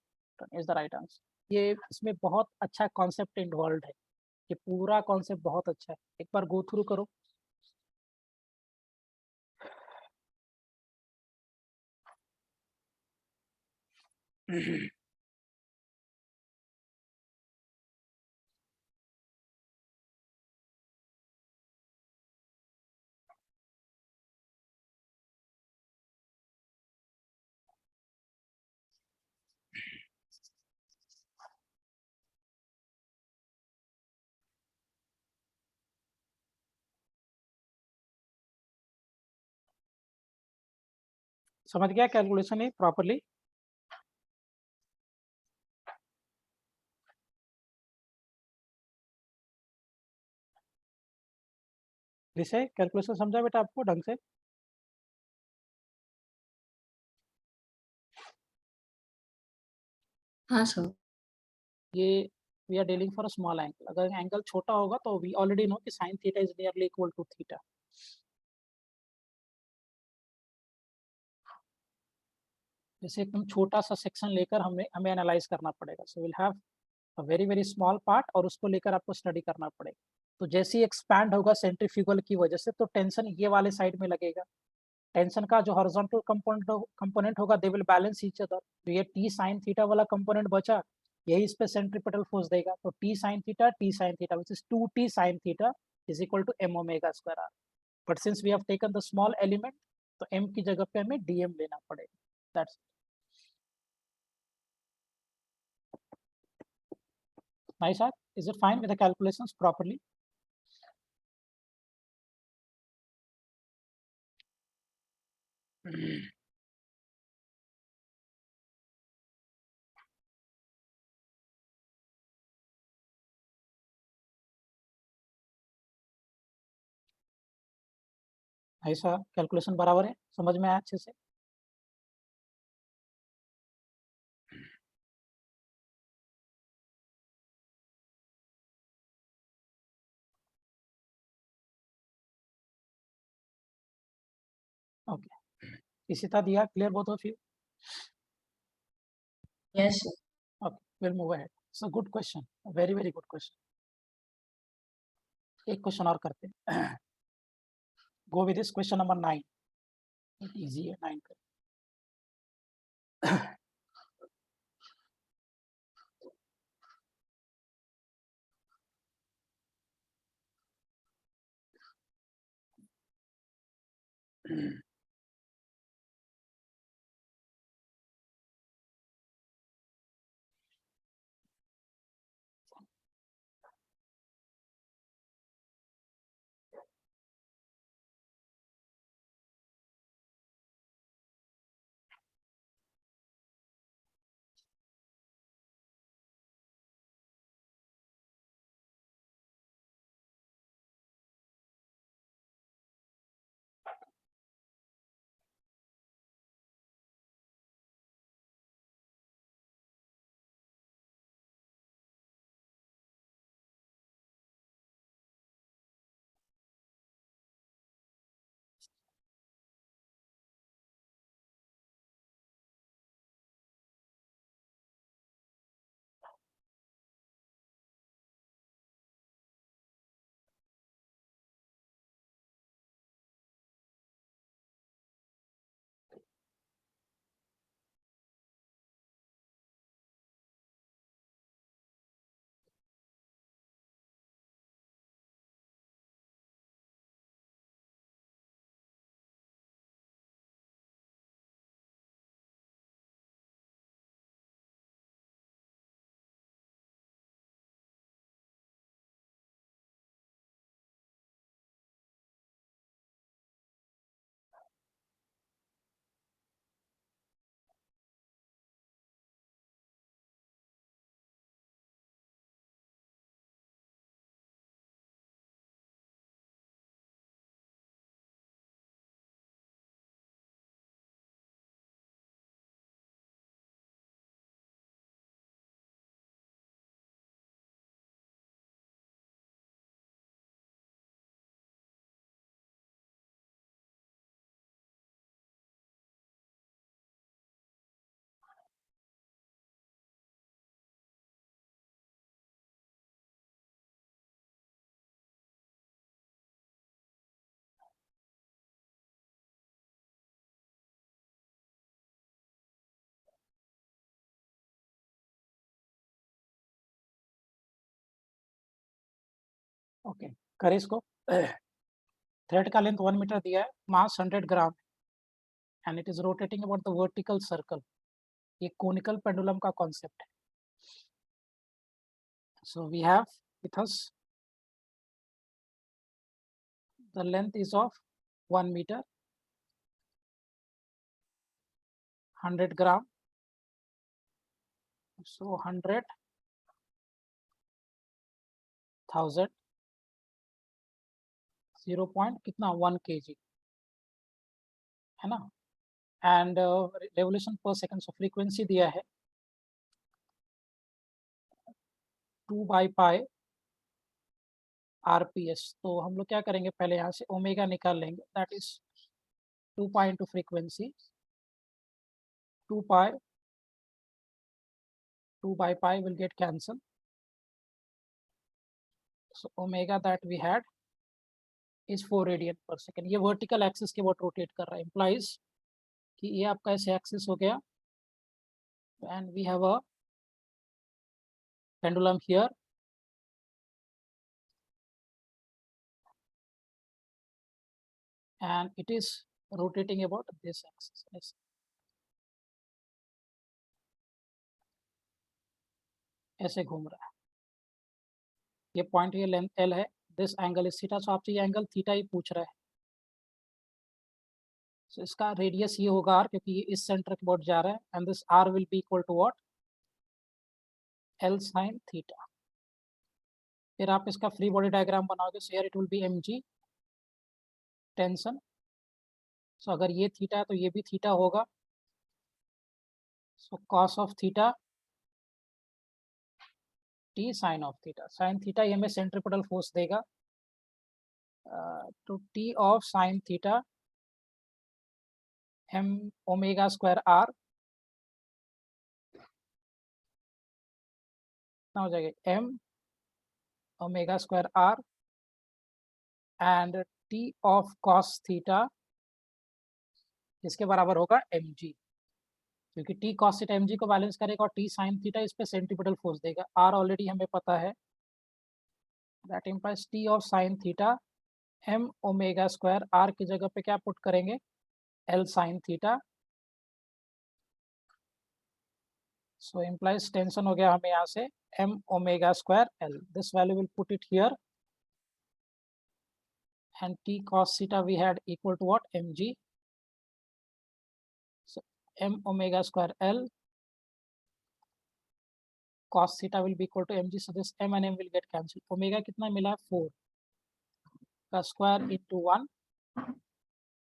is the right answer. ये इसमें बहुत अच्छा कॉन्सेप्ट इन्वॉल्व है, ये पूरा कॉन्सेप्ट बहुत अच्छा है, एक बार गो थ्रू करो. समझ गया कैलकुलेशन है प्रॉपरली. जैसे कैलकुलेशन समझा बेटा आपको ढंग से. हाँ सर. ये we are dealing for a small angle. अगर एंगल छोटा होगा तो वी ऑलरेडी नो कि sine theta is nearly equal to theta. जैसे एकदम छोटा सा सेक्शन लेकर हमें एनालाइज करना पड़ेगा. सो will have a very small part और उसको लेकर आपको स्टडी करना पड़ेगा. तो जैसे ही एक्सपैंड होगा सेंट्रीफ्यूगल की वजह से, तो टेंशन ये वाले साइड में लगेगा. टेंशन का जो हॉरिजॉन्टल कंपोनेंट होगा they will balance each other. तो ये टी साइन थीटा वाला कंपोनेंट बचा, यही इस पे सेंट्रीपिटल फोर्स देगा. तो T sine theta which is 2t sin theta is equal to m omega square r. But since we have taken the small element, तो m की जगह पे हमें dm लेना पड़ेगा. That's nice. Is it fine with the calculations properly? ऐसा calculation बराबर है, समझ में आया अच्छे से. ओके, इसी तरह दिया. Clear both of you. Yes, sir. Okay, we'll move ahead. So good question, a very very good question. एक क्वेश्चन और करते हैं. Go with this question number 9. It easy है 9 का. ओके, करें इसको. थ्रेड का लेंथ 1 मीटर दिया है, mass 100 gram, and it is rotating about the vertical circle. ये कोनिकल पेंडुलम का कॉन्सेप्ट है. So we have with us the length is of 1 meter, 100 gram. So 100,000, 0 point कितना 1 kg है ना. एंड रेवोल्यूशन पर second, सो frequency दिया है 2 by pi RPS. तो हम लोग क्या करेंगे, पहले यहाँ से ओमेगा निकाल लेंगे, that is 2 pi into frequency, 2 pi, 2 by pi will get cancelled. So omega that we had is 4 radian per second. ये vertical axis के what rotate कर रहा है, implies कि ये आपका ऐसे axis हो गया, and we have a pendulum here, and it is rotating about this axis. Yes. ऐसे घूम रहा है. ये पॉइंट, ये लेंथ L है, दिस एंगल इज थीटा. सो आपसे ये एंगल थीटा ही पूछ रहा है. सो इसका रेडियस ये होगा r, क्योंकि ये इस सेंटर के अबाउट जा रहा है, and this r will be equal to what, L sin theta. फिर आप इसका फ्री बॉडी डायग्राम बनाओगे, so here it will be mg tension. So अगर ये थीटा है तो ये भी थीटा होगा. So cos of theta t sin of theta. sin theta ये हमें सेंट्रीपिटल फोर्स देगा, तो t of sin theta m omega square r कितना हो जाएगा m omega square r and t of cos theta इसके बराबर होगा mg, क्योंकि t cos थीटा mg को बैलेंस करेगा और t sin थीटा इस पे सेंट्रीपिटल फोर्स देगा। r ऑलरेडी हमें पता है, that implies t of sin theta m omega square r की जगह पे क्या पुट करेंगे, l sin theta. So implies tension हो गया हमें यहाँ से m omega square l, this value will put it here and t cos theta we had equal to what, mg. So m omega square l cos theta will be equal to mg, so this m and m will get cancelled. Omega कितना मिला, 4 का square into 1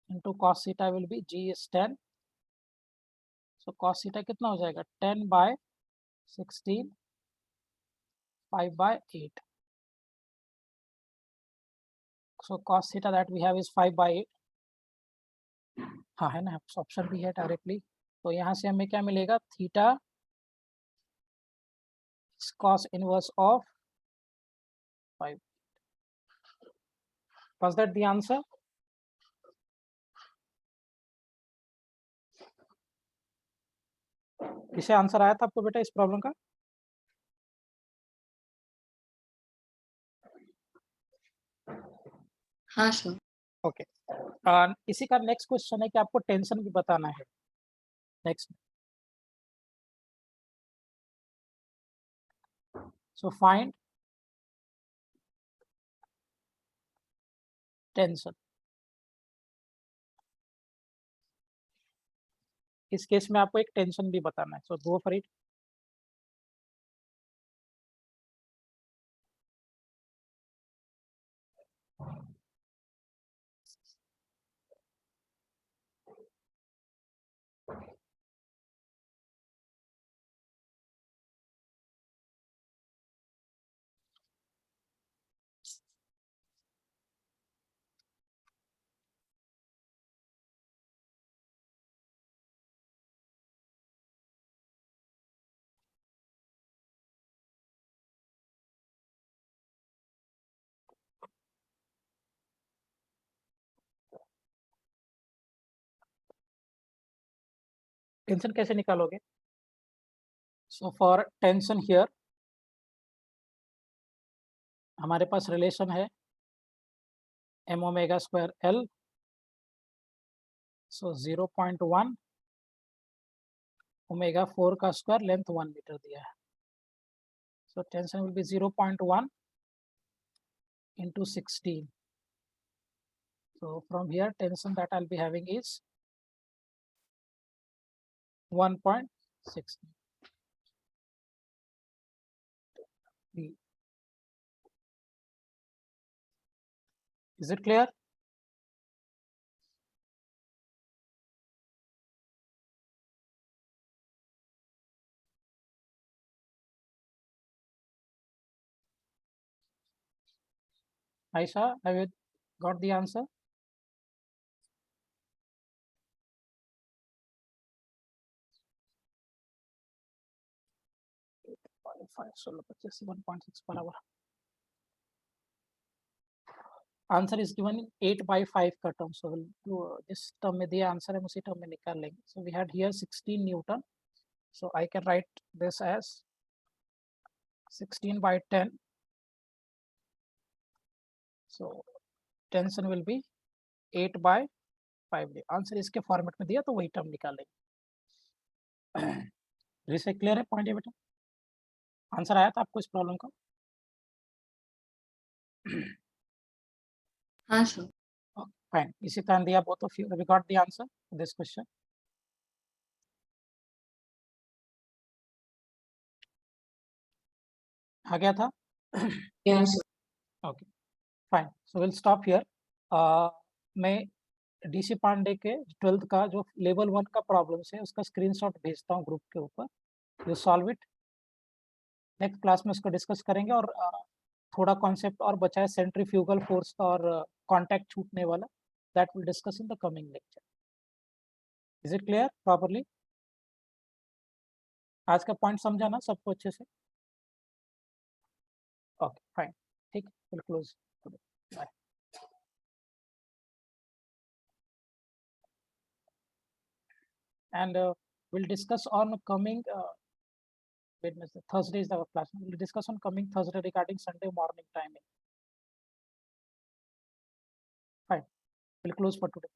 into cos theta will be g is 10. So cos theta कितना हो जाएगा, 10 by 16, 5 by 8. So cos theta that we have is 5 by 8. हाँ है ना, option भी है डायरेक्टली। तो यहाँ से हमें क्या मिलेगा, theta cos inverse of 5. Was that the answer? किसे आंसर आया था आपको बेटा इस प्रॉब्लम का? हाँ सर। ओके, इसी का नेक्स्ट क्वेश्चन है कि आपको टेंशन भी बताना है। Next, so find tension. इस केस में आपको एक टेंशन भी बताना है, सो गो फॉर इट। टेंशन कैसे निकालोगे? सो फॉर टेंशन हियर हमारे पास रिलेशन है m ओमेगा स्क्वायर l, सो 0.1 ओमेगा 4 का स्क्वायर, लेंथ 1 मीटर दिया है। सो tension will B 0.1 into 16. So from here tension that I'll be having is 1.6. Is it clear? Aisha, have you got the answer? So 1.6 बराबर। Answer is given in 8 by 5 का term, सो जिस term में दिया answer है उसी term में निकाल लेंगे। So we had here 16 newton, so I can write this as 16 by 10. So tension will be 8 by 5. Answer इसके फॉर्मेट में दिया तो वही टर्म निकालेंगे। इससे क्लियर है पॉइंट है बेटा? आंसर आया था आपको इस प्रॉब्लम का? हाँ सर। फाइन, इसी तरह Diya both of you have got the answer for this question. आ गया था? Yeah, sir. Okay fine, so will stop here. मैं डीसी पांडे के 12th का जो लेवल 1 का प्रॉब्लम्स है उसका स्क्रीनशॉट भेजता हूँ ग्रुप के ऊपर, you solve it. Next class में उसको डिस्कस करेंगे और थोड़ा कॉन्सेप्ट और बचा है सेंट्रीफ्यूगल फोर्स का और कांटेक्ट छूटने वाला, that will discuss in the coming lecture. Is it clear properly? आज का पॉइंट समझा ना सबको अच्छे से? Okay, fine. ठीक, we'll close today. Bye. And we'll discuss on coming Wednesday, Thursday is our class. We'll discuss on coming Thursday regarding Sunday morning timing. Fine, we'll close for today.